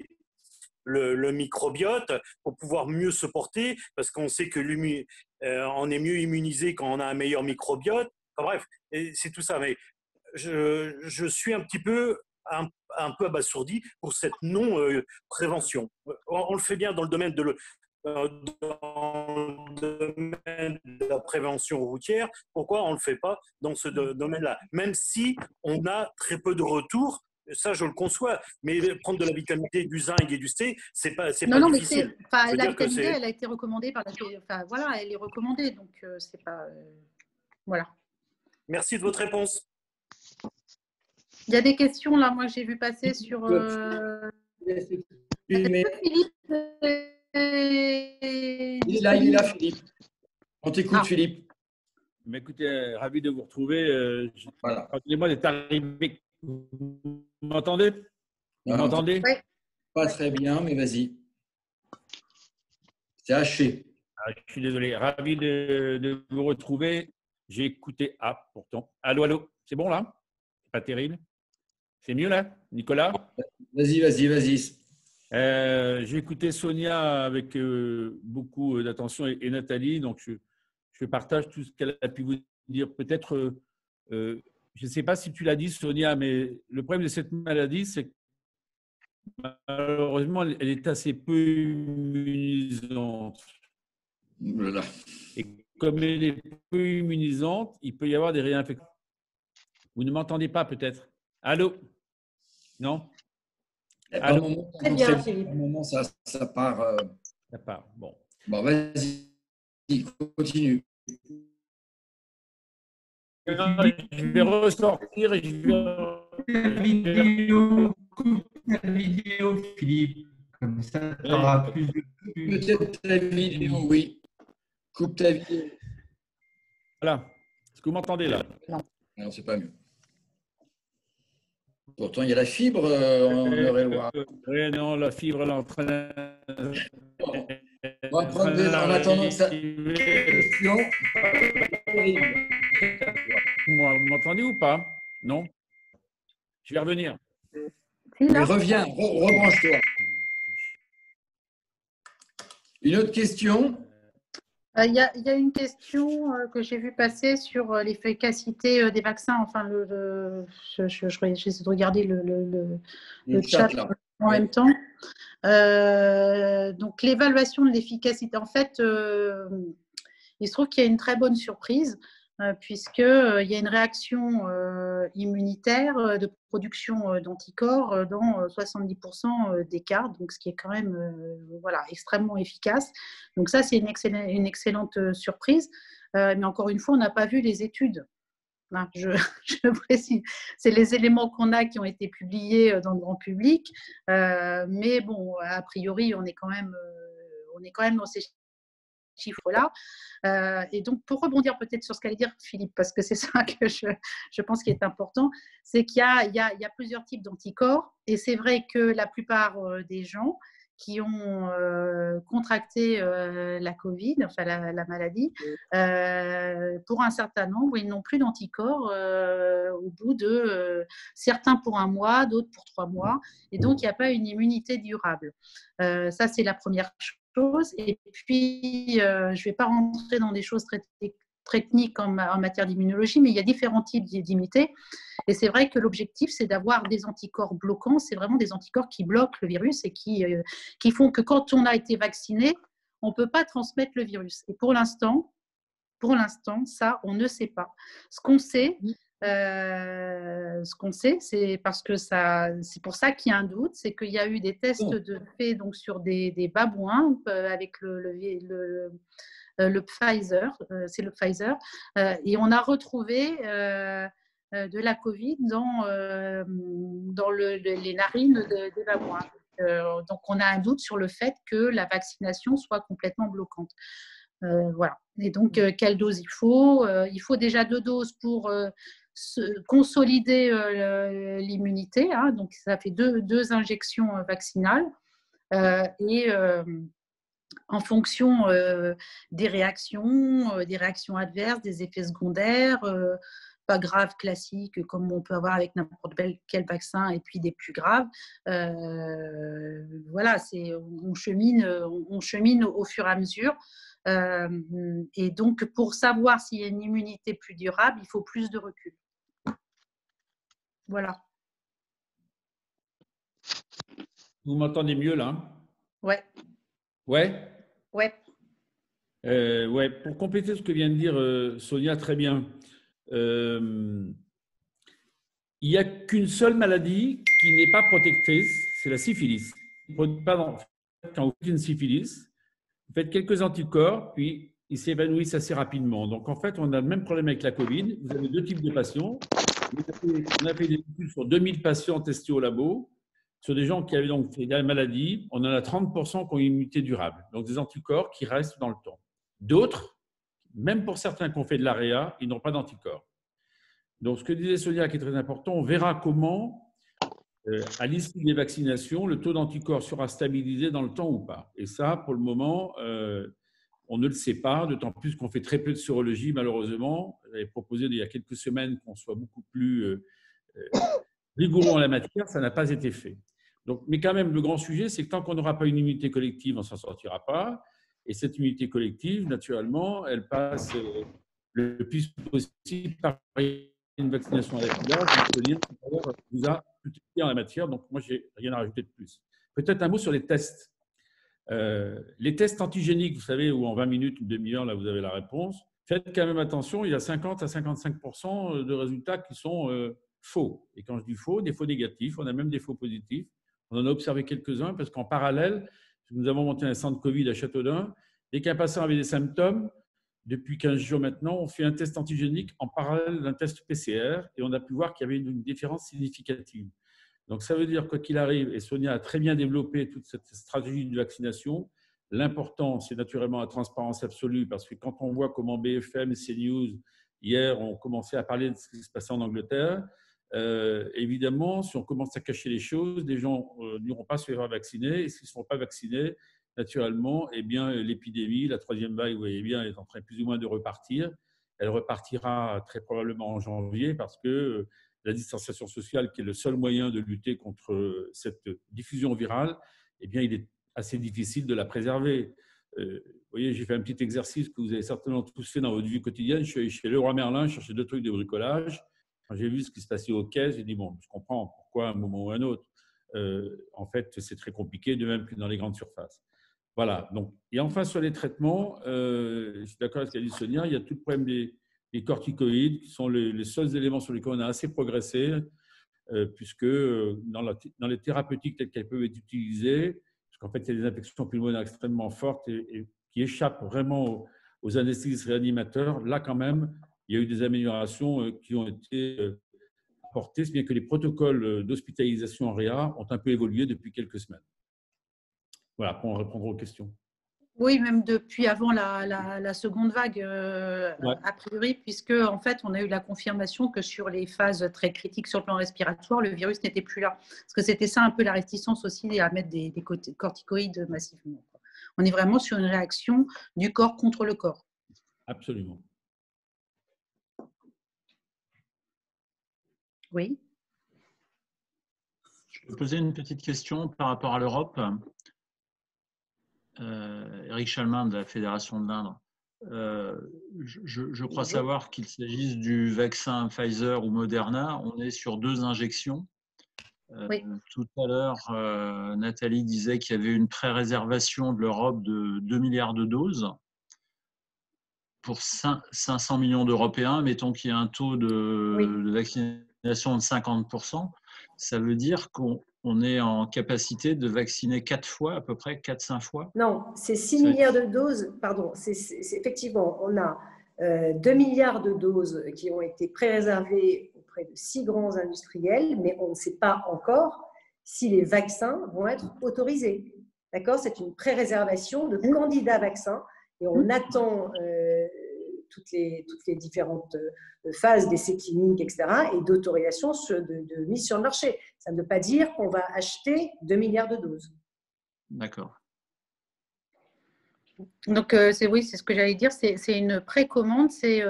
le microbiote pour pouvoir mieux se porter, parce qu'on sait que on est mieux immunisé quand on a un meilleur microbiote. Enfin, bref, c'est tout ça. Mais je suis un petit peu abasourdi pour cette non-prévention. On le fait bien dans le domaine de la prévention routière. Pourquoi on ne le fait pas dans ce domaine-là? Même si on a très peu de retours, ça je le conçois, mais prendre de la vitamine D, du zinc et du C, c'est pas difficile. Mais la vitamine D, elle a été recommandée par voilà, elle est recommandée, donc c'est pas voilà. Merci de votre réponse. Il y a des questions là, moi j'ai vu passer sur. Philippe. Il est là, Philippe. On t'écoute, Philippe. Mais écoutez, ravi de vous retrouver. Voilà. Pardonnez-moi d'être arrivé. Vous m'entendez? Vous m'entendez? Oui. Pas très bien, mais vas-y. C'est haché. Je suis désolé. Ravi de vous retrouver. J'ai écouté. Ah, pourtant. Allô, allô. C'est bon là? C'est pas terrible? C'est mieux là, Nicolas? Vas-y. J'ai écouté Sonia avec beaucoup d'attention et Nathalie, donc je partage tout ce qu'elle a pu vous dire. Peut-être, je ne sais pas si tu l'as dit, Sonia, mais le problème de cette maladie, c'est que malheureusement, elle est assez peu immunisante. Voilà. Et comme elle est peu immunisante, il peut y avoir des réinfections. Vous ne m'entendez pas peut-être? Allô? Non? Allô? Très bien, Philippe. À un moment, ça part. Ça part. Bon. Bon, vas-y, continue. Je vais ressortir et je vais… La vidéo, Philippe. Comme ça, tu auras plus de… Peut-être ta vidéo, oui. Coupe ta vidéo. Voilà. Est-ce que vous m'entendez là? Non, c'est pas mieux. Pourtant, il y a la fibre en Eure-et-Loire. Oui, non, la fibre, elle est en train… On va prendre en attendant ça. Vous m'entendez ou pas? Non? Je vais revenir. Mais reviens, rebranche-toi. Une autre question? Il y a une question que j'ai vue passer sur l'efficacité des vaccins. Enfin, j'essaie de regarder le chat en même temps. Donc, l'évaluation de l'efficacité. En fait, il se trouve qu'il y a une très bonne surprise puisqu'il y a une réaction immunitaire de production d'anticorps dans 70% des cas, donc ce qui est quand même extrêmement efficace. Donc ça, c'est une excellente surprise. Mais encore une fois, on n'a pas vu les études. Je précise, c'est les éléments qu'on a qui ont été publiés dans le grand public. Mais bon, a priori, on est quand même dans ces chiffres-là. Et donc, pour rebondir peut-être sur ce qu'allait dire Philippe, parce que c'est ça que je pense qui est important, c'est qu'il y a plusieurs types d'anticorps. Et c'est vrai que la plupart des gens qui ont contracté la Covid, enfin la maladie, pour un certain nombre, ils n'ont plus d'anticorps au bout de certains pour 1 mois, d'autres pour 3 mois. Et donc, il n'y a pas une immunité durable. Ça, c'est la première chose. Et puis, je ne vais pas rentrer dans des choses très technique en matière d'immunologie, mais il y a différents types d'immunité. Et c'est vrai que l'objectif, c'est d'avoir des anticorps bloquants. C'est vraiment des anticorps qui bloquent le virus et qui font que quand on a été vacciné, on ne peut pas transmettre le virus. Et pour l'instant, ça, on ne sait pas. Ce qu'on sait, c'est parce que c'est pour ça qu'il y a un doute, c'est qu'il y a eu des tests faits donc sur des babouins avec le Pfizer, c'est le Pfizer, et on a retrouvé de la Covid dans les narines des babouins. Donc on a un doute sur le fait que la vaccination soit complètement bloquante. Voilà. Et donc, quelle dose il faut? Il faut déjà 2 doses pour consolider l'immunité. Hein, donc, ça fait deux injections vaccinales. Et en fonction des réactions adverses, des effets secondaires, pas graves, classiques, comme on peut avoir avec n'importe quel vaccin, et puis des plus graves. Voilà, on chemine au fur et à mesure. Et donc, pour savoir s'il y a une immunité plus durable, il faut plus de recul. Voilà. Vous m'entendez mieux là? Ouais. Ouais? Ouais. Ouais. Pour compléter ce que vient de dire Sonia, très bien. Il n'y a qu'une seule maladie qui n'est pas protectrice, c'est la syphilis. Quand vous faites une syphilis, vous faites quelques anticorps, puis ils s'évanouissent assez rapidement. Donc, en fait, on a le même problème avec la Covid. Vous avez 2 types de patients. On a fait des études sur 2000 patients testés au labo, sur des gens qui avaient donc fait la maladie. On en a 30% qui ont une immunité durable, donc des anticorps qui restent dans le temps. D'autres, même pour certains qui ont fait de l'AREA, ils n'ont pas d'anticorps. Donc, ce que disait Sonia, qui est très important, on verra comment, à l'issue des vaccinations, le taux d'anticorps sera stabilisé dans le temps ou pas. Et ça, pour le moment, on ne le sait pas, d'autant plus qu'on fait très peu de sérologie, malheureusement. J'avais proposé il y a quelques semaines qu'on soit beaucoup plus rigoureux en la matière, ça n'a pas été fait. Donc, mais quand même, le grand sujet, c'est que tant qu'on n'aura pas une immunité collective, on ne s'en sortira pas. Et cette immunité collective, naturellement, elle passe le plus possible par une vaccination à la vous a tout dit en la matière, donc moi, je n'ai rien à rajouter de plus. Peut-être un mot sur les tests. Les tests antigéniques, vous savez, où en 20 minutes, une demi-heure, là, vous avez la réponse. Faites quand même attention, il y a 50 à 55% de résultats qui sont faux. Et quand je dis faux, des faux négatifs, on a même des faux positifs. On en a observé quelques-uns parce qu'en parallèle, nous avons monté un centre Covid à Châteaudun. Dès qu'un patient avait des symptômes, depuis 15 jours maintenant, on fait un test antigénique en parallèle d'un test PCR et on a pu voir qu'il y avait une différence significative. Donc, ça veut dire, quoi qu'il arrive, et Sonia a très bien développé toute cette stratégie de vaccination, l'important, c'est naturellement la transparence absolue, parce que quand on voit comment BFM et CNews, hier, ont commencé à parler de ce qui se passait en Angleterre, évidemment, si on commence à cacher les choses, les gens n'iront pas se faire vacciner, et s'ils ne seront pas vaccinés, naturellement, eh bien, l'épidémie, la 3e vague, vous voyez bien, est en train plus ou moins de repartir. Elle repartira très probablement en janvier, parce que la distanciation sociale, qui est le seul moyen de lutter contre cette diffusion virale, eh bien, il est assez difficile de la préserver. Vous voyez, j'ai fait un petit exercice que vous avez certainement tous fait dans votre vie quotidienne. Je suis allé chez Leroy Merlin chercher 2 trucs de bricolage. Quand j'ai vu ce qui se passait aux caisses, j'ai dit, bon, je comprends pourquoi à un moment ou à un autre. En fait, c'est très compliqué, de même que dans les grandes surfaces. Voilà. Donc, et enfin, sur les traitements, je suis d'accord avec ce qu'a dit Sonia, il y a tout le problème des corticoïdes, qui sont les seuls éléments sur lesquels on a assez progressé, puisque dans les thérapeutiques telles qu'elles peuvent être utilisées, parce qu'en fait, il y a des infections pulmonaires extrêmement fortes et qui échappent vraiment aux anesthésistes réanimateurs, là, quand même, il y a eu des améliorations qui ont été apportées, bien que les protocoles d'hospitalisation en réa ont un peu évolué depuis quelques semaines. Voilà, pour répondre aux questions. Oui, même depuis avant la seconde vague, a priori, puisque en fait, on a eu la confirmation que sur les phases très critiques sur le plan respiratoire, le virus n'était plus là. Parce que c'était ça un peu la réticence aussi à mettre des corticoïdes massivement. On est vraiment sur une réaction du corps contre le corps. Absolument. Oui. Je peux poser une petite question par rapport à l'Europe. Éric Chalmin de la Fédération de l'Indre. Je crois savoir qu'il s'agisse du vaccin Pfizer ou Moderna. On est sur 2 injections. Oui. Tout à l'heure, Nathalie disait qu'il y avait une pré-réservation de l'Europe de 2 milliards de doses pour 500 millions d'Européens. Mettons qu'il y a un taux de vaccination de 50%. Ça veut dire qu'on est en capacité de vacciner 4 fois, à peu près 4-5 fois. Non, c'est 6 milliards de doses. Pardon, effectivement, on a 2 milliards de doses qui ont été pré-réservées auprès de 6 grands industriels, mais on ne sait pas encore si les vaccins vont être autorisés. D'accord? C'est une pré-réservation de candidats vaccins et on attend toutes les différentes phases d'essais cliniques, etc., et d'autorisation de mise sur le marché. Ça ne veut pas dire qu'on va acheter 2 milliards de doses. D'accord. Donc, oui, c'est ce que j'allais dire. C'est une précommande. C'est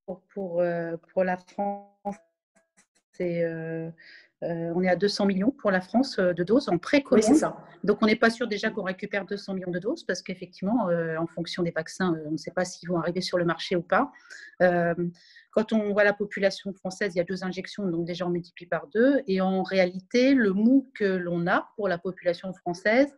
pour la France, on est à 200 millions pour la France de doses en précommande. Oui, c'est ça. Donc, on n'est pas sûr déjà qu'on récupère 200 millions de doses parce qu'effectivement, en fonction des vaccins, on ne sait pas s'ils vont arriver sur le marché ou pas. Quand on voit la population française, il y a 2 injections, donc déjà on multiplie par 2. Et en réalité, le mou que l'on a pour la population française,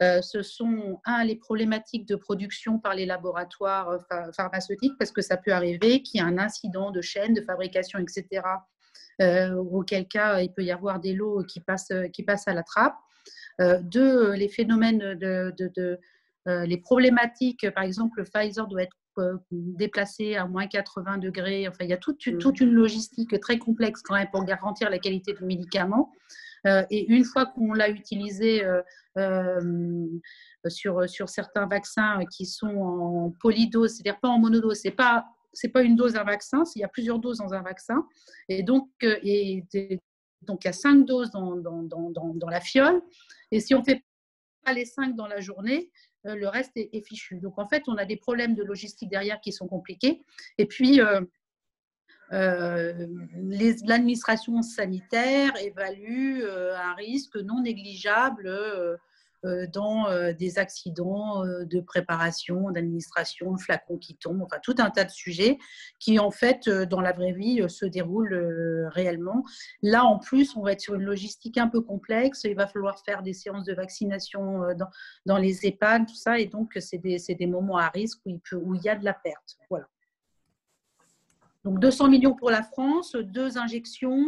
ce sont, les problématiques de production par les laboratoires pharmaceutiques, parce que ça peut arriver qu'il y ait un incident de chaîne de fabrication, etc., auquel cas il peut y avoir des lots qui passent à la trappe. Les phénomènes les problématiques, par exemple, Pfizer doit être déplacé à moins 80 degrés. Enfin, il y a toute une logistique très complexe quand même pour garantir la qualité du médicament. Et une fois qu'on l'a utilisé sur certains vaccins qui sont en polydose, c'est-à-dire pas en monodose, c'est pas une dose d'un vaccin, il y a plusieurs doses dans un vaccin. Et donc, il y a 5 doses dans la fiole. Et si on ne fait pas les 5 dans la journée, le reste est fichu. Donc, en fait, on a des problèmes de logistique derrière qui sont compliqués. Et puis, l'administration sanitaire évalue un risque non négligeable dans des accidents de préparation, d'administration, flacons qui tombent, enfin tout un tas de sujets qui en fait dans la vraie vie se déroulent réellement. Là en plus on va être sur une logistique un peu complexe, il va falloir faire des séances de vaccination dans les EHPAD, tout ça, et donc c'est des moments à risque où il y a de la perte. Voilà. Donc 200 millions pour la France, 2 injections,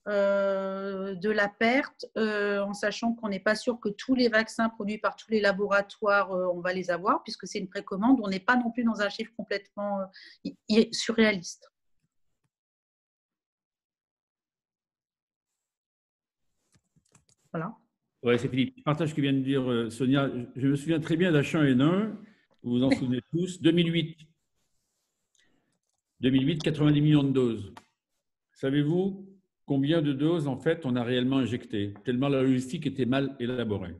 de la perte, en sachant qu'on n'est pas sûr que tous les vaccins produits par tous les laboratoires, on va les avoir, puisque c'est une précommande. On n'est pas non plus dans un chiffre complètement surréaliste. Voilà. Ouais, c'est Philippe. Je partage ce que vient de dire Sonia. Je me souviens très bien d'H1N1, vous vous en souvenez tous, 2008. 2008, 90 millions de doses. Savez-vous combien de doses, en fait, on a réellement injecté, tellement la logistique était mal élaborée.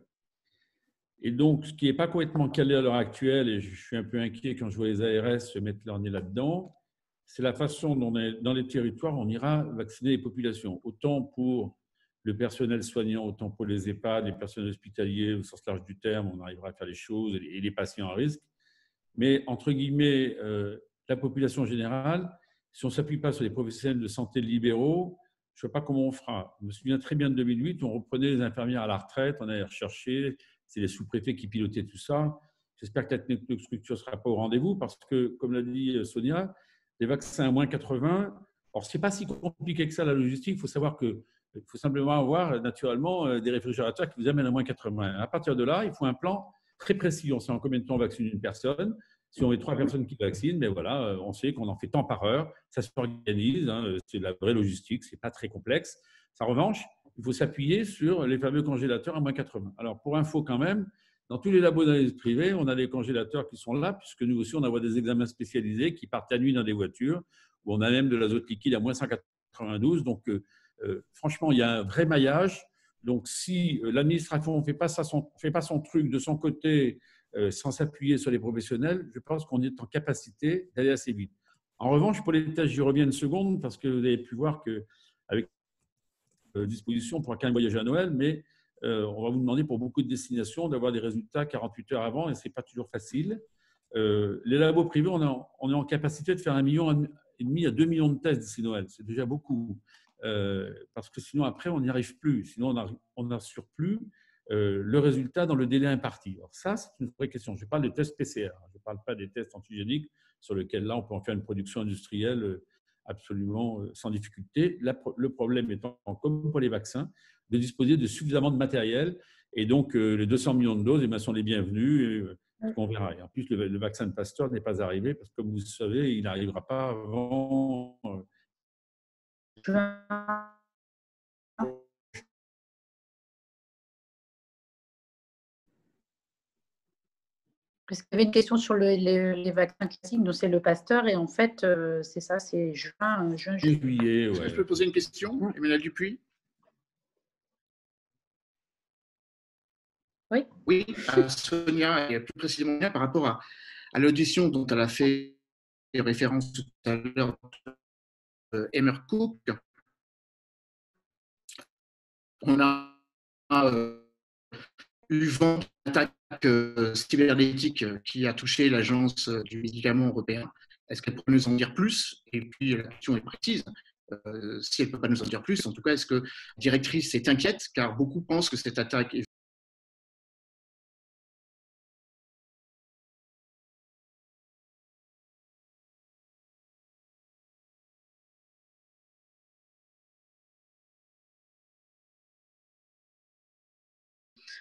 Et donc, ce qui n'est pas complètement calé à l'heure actuelle, et je suis un peu inquiet quand je vois les ARS se mettre leur nez là-dedans, c'est la façon dont, dans les territoires, on ira vacciner les populations. Autant pour le personnel soignant, autant pour les EHPAD, les personnels hospitaliers, au sens large du terme, on arrivera à faire les choses, et les patients à risque. Mais, entre guillemets, la population générale, si on ne s'appuie pas sur les professionnels de santé libéraux, je ne sais pas comment on fera. Je me souviens très bien de 2008, on reprenait les infirmières à la retraite, on allait rechercher, c'est les sous-préfets qui pilotaient tout ça. J'espère que la technostructure ne sera pas au rendez-vous parce que, comme l'a dit Sonia, les vaccins à moins 80, alors ce n'est pas si compliqué que ça la logistique, il faut savoir qu'il faut simplement avoir naturellement des réfrigérateurs qui vous amènent à moins 80. À partir de là, il faut un plan très précis. On sait en combien de temps on vaccine une personne. Si on est 3 personnes qui vaccinent, ben voilà, on sait qu'on en fait tant par heure. Ça s'organise, hein, c'est de la vraie logistique, ce n'est pas très complexe. En revanche, il faut s'appuyer sur les fameux congélateurs à moins 80. Alors, pour info quand même, dans tous les labos d'analyse privés, on a des congélateurs qui sont là, puisque nous aussi, on envoie des examens spécialisés qui partent la nuit dans des voitures, où on a même de l'azote liquide à moins 192. Donc, franchement, il y a un vrai maillage. Donc, si l'administration ne fait pas son truc de son côté, sans s'appuyer sur les professionnels, je pense qu'on est en capacité d'aller assez vite. En revanche, pour les tests, j'y reviens une seconde, parce que vous avez pu voir qu'avec disposition, on ne pourra qu'un voyage à Noël, mais on va vous demander pour beaucoup de destinations d'avoir des résultats 48 heures avant et ce n'est pas toujours facile. Les labos privés, on est en capacité de faire 1,5 million à 2 millions de tests d'ici Noël. C'est déjà beaucoup. Parce que sinon, après, on n'y arrive plus. Sinon, on n'assure plus le résultat dans le délai imparti. Alors ça, c'est une vraie question. Je parle des tests PCR. Je ne parle pas des tests antigéniques sur lesquels, là, on peut en faire une production industrielle absolument sans difficulté. Le problème étant, comme pour les vaccins, de disposer de suffisamment de matériel. Et donc, les 200 millions de doses sont les bienvenus. On verra. Et en plus, le vaccin de Pasteur n'est pas arrivé parce que, comme vous le savez, il n'arrivera pas avant. Parce qu'il y avait une question sur les vaccins classiques, donc c'est le Pasteur, et en fait, c'est ça, c'est juin, juillet. Ouais. Je peux poser une question, Emmanuel Dupuis? Oui. Oui, Sonia, et plus précisément par rapport à l'audition dont elle a fait référence tout à l'heure, Emmer Cook. On a eu vent d'attaque cybernétique qui a touché l'Agence du médicament européen. Est-ce qu'elle pourrait nous en dire plus? Et puis la question est précise. Si elle ne peut pas nous en dire plus, en tout cas, est-ce que la directrice est inquiète? Car beaucoup pensent que cette attaque est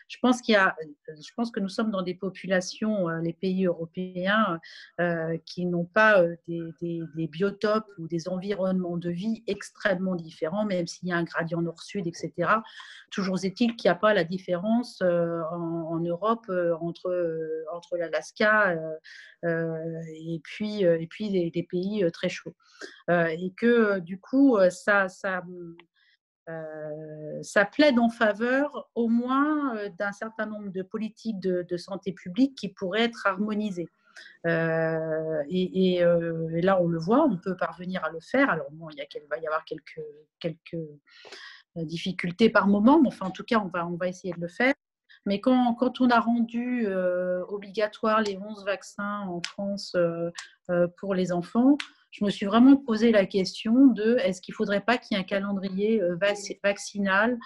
Je pense que nous sommes dans des populations, les pays européens, qui n'ont pas des biotopes ou des environnements de vie extrêmement différents, même s'il y a un gradient nord-sud, etc. Toujours est-il qu'il n'y a pas la différence en Europe entre l'Alaska et puis les pays très chauds. Et que du coup, ça plaide en faveur au moins d'un certain nombre de politiques de santé publique qui pourraient être harmonisées. Et là, on le voit, on peut parvenir à le faire. Alors, bon, il va y avoir quelques difficultés par moment, mais enfin, en tout cas, on va essayer de le faire. Mais quand on a rendu obligatoire les 11 vaccins en France pour les enfants, je me suis vraiment posé la question de est-ce qu'il ne faudrait pas qu'il y ait un calendrier vaccinal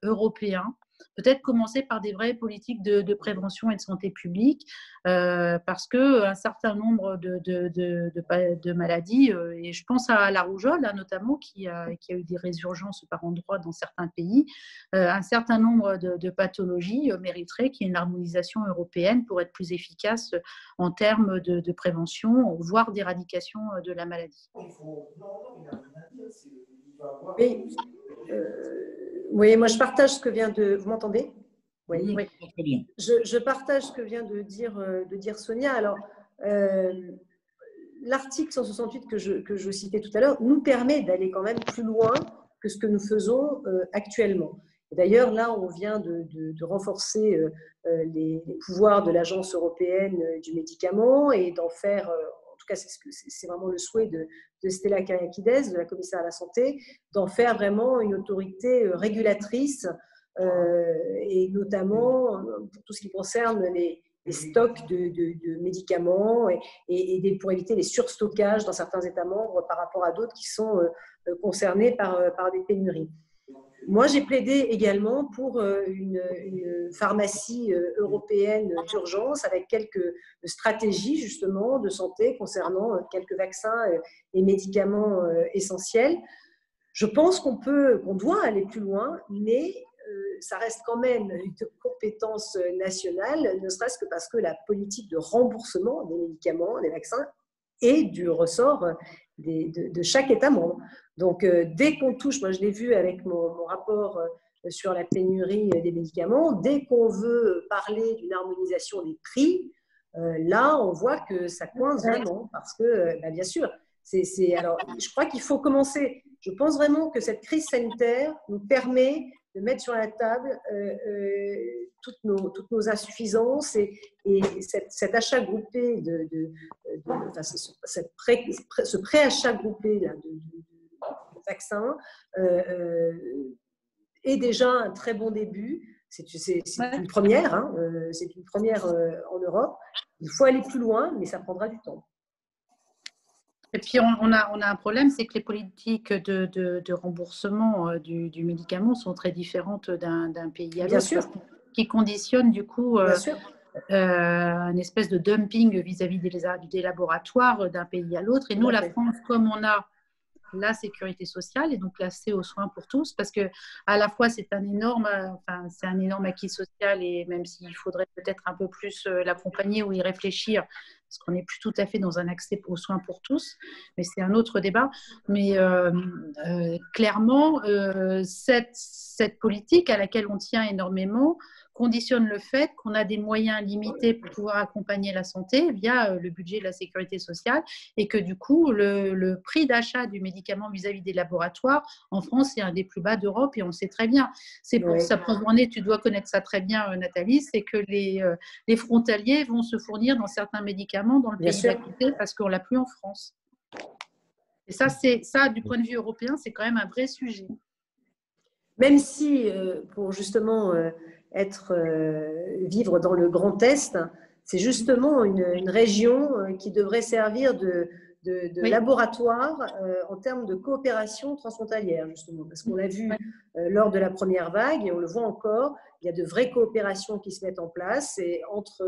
européen, peut-être commencer par des vraies politiques de prévention et de santé publique, parce qu'un certain nombre de maladies, et je pense à la rougeole là, notamment, qui a eu des résurgences par endroits dans certains pays, un certain nombre de pathologies mériteraient qu'il y ait une harmonisation européenne pour être plus efficace en termes de prévention, voire d'éradication de la maladie. Oui, moi je partage ce que vient de... Vous m'entendez? Oui, très bien. Je partage ce que vient de dire Sonia. Alors, l'article 168 que je citais tout à l'heure nous permet d'aller quand même plus loin que ce que nous faisons actuellement. D'ailleurs, là, on vient de renforcer les pouvoirs de l'Agence européenne du médicament et d'en faire, en tout cas, c'est vraiment le souhait de Stella Kyriakides, de la commissaire à la santé, d'en faire vraiment une autorité régulatrice et notamment pour tout ce qui concerne les stocks de médicaments et pour éviter les surstockages dans certains États membres par rapport à d'autres qui sont concernés par des pénuries. Moi, j'ai plaidé également pour une pharmacie européenne d'urgence avec quelques stratégies justement de santé concernant quelques vaccins et médicaments essentiels. Je pense qu'on doit aller plus loin, mais ça reste quand même une compétence nationale, ne serait-ce que parce que la politique de remboursement des médicaments, des vaccins, est du ressort de chaque État membre. Donc, dès qu'on touche, moi je l'ai vu avec mon rapport sur la pénurie des médicaments, dès qu'on veut parler d'une harmonisation des prix, là, on voit que ça coince vraiment, parce que, bien sûr, alors, je crois qu'il faut commencer. Je pense vraiment que cette crise sanitaire nous permet de mettre sur la table toutes nos insuffisances et cet achat groupé ce préachat groupé de vaccins est déjà un très bon début. C'est une première, hein, c'est une première en Europe. Il faut aller plus loin, mais ça prendra du temps. Et puis, on a un problème, c'est que les politiques de remboursement du médicament sont très différentes d'un pays à l'autre. Bien sûr. Qui conditionnent du coup Bien sûr. une espèce de dumping vis-à-vis des laboratoires d'un pays à l'autre. Et nous, la France, comme on a la sécurité sociale et donc l'accès aux soins pour tous, parce que à la fois c'est un énorme acquis social, et même s'il faudrait peut-être un peu plus l'accompagner ou y réfléchir, parce qu'on n'est plus tout à fait dans un accès aux soins pour tous, mais c'est un autre débat. Mais clairement, cette politique à laquelle on tient énormément conditionne le fait qu'on a des moyens limités pour pouvoir accompagner la santé via le budget de la sécurité sociale, et que du coup, le prix d'achat du médicament vis-à-vis des laboratoires, en France, est un des plus bas d'Europe, et on le sait très bien. C'est pour ça, tu dois connaître ça très bien, Nathalie, c'est que les frontaliers vont se fournir dans certains médicaments dans le pays d'à côté parce qu'on ne l'a plus en France. Et ça, du point de vue européen, c'est quand même un vrai sujet. Même si, pour justement vivre dans le Grand Est, c'est justement une région qui devrait servir de laboratoire en termes de coopération transfrontalière, justement. Parce qu'on l'a vu lors de la première vague, et on le voit encore, il y a de vraies coopérations qui se mettent en place et entre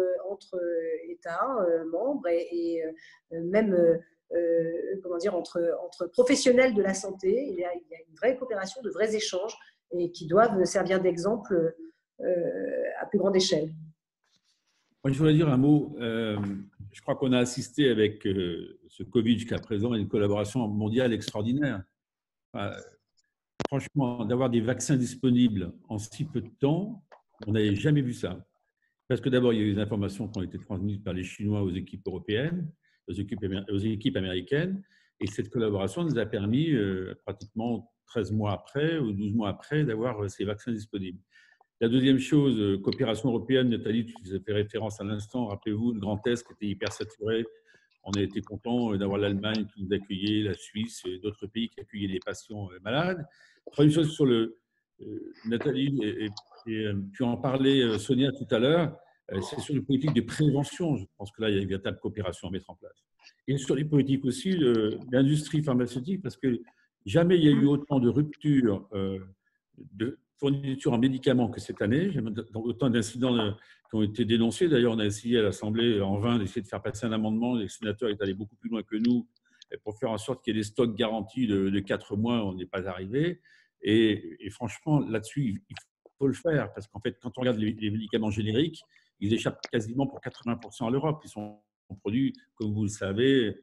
États membres et même entre professionnels de la santé. Il y a une vraie coopération, de vrais échanges, et qui doivent servir d'exemple à plus grande échelle. Moi, je voudrais dire un mot. Je crois qu'on a assisté avec ce Covid jusqu'à présent à une collaboration mondiale extraordinaire. Franchement, d'avoir des vaccins disponibles en si peu de temps, on n'avait jamais vu ça. Parce que d'abord, il y a eu des informations qui ont été transmises par les Chinois aux équipes européennes, aux équipes américaines, et cette collaboration nous a permis pratiquement 13 mois après ou 12 mois après d'avoir ces vaccins disponibles. La deuxième chose, coopération européenne, Nathalie, tu faisais fait référence à l'instant, rappelez-vous, le Grand Est qui était hyper saturé. On a été contents d'avoir l'Allemagne qui nous accueillait, la Suisse et d'autres pays qui accueillaient les patients malades. Troisième chose sur Nathalie, et tu en parlais, Sonia, tout à l'heure, c'est sur les politiques de prévention. Je pense que là, il y a une véritable coopération à mettre en place. Et sur les politiques aussi de l'industrie pharmaceutique, parce que jamais il y a eu autant de ruptures de fourniture en médicaments que cette année. Autant d'incidents qui ont été dénoncés. D'ailleurs, on a essayé à l'Assemblée en vain d'essayer de faire passer un amendement. Les sénateurs est allé beaucoup plus loin que nous pour faire en sorte qu'il y ait des stocks garantis de 4 mois. On n'est pas arrivé. Et franchement, là-dessus, il faut le faire. Parce qu'en fait, quand on regarde les médicaments génériques, ils échappent quasiment pour 80% à l'Europe. Ils sont produits, comme vous le savez,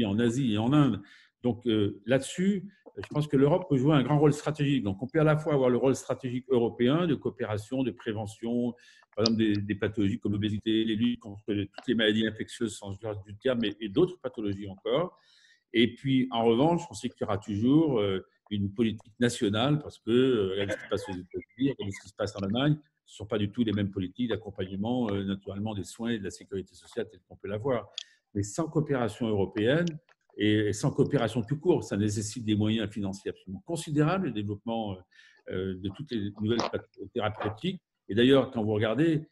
en Asie et en Inde. Donc là-dessus, je pense que l'Europe peut jouer un grand rôle stratégique. Donc on peut à la fois avoir le rôle stratégique européen de coopération, de prévention, par exemple des pathologies comme l'obésité, les luttes contre toutes les maladies infectieuses sans genre du terme, et d'autres pathologies encore. Et puis en revanche, on sait qu'il y aura toujours une politique nationale parce que regardez ce qui se passe aux États-Unis, regardez ce qui se passe en Allemagne. Ce ne sont pas du tout les mêmes politiques d'accompagnement, naturellement, des soins et de la sécurité sociale telle qu'on peut l'avoir. Mais sans coopération européenne, et sans coopération tout court, ça nécessite des moyens financiers absolument considérables, le développement de toutes les nouvelles thérapeutiques. Et d'ailleurs, quand vous regardez,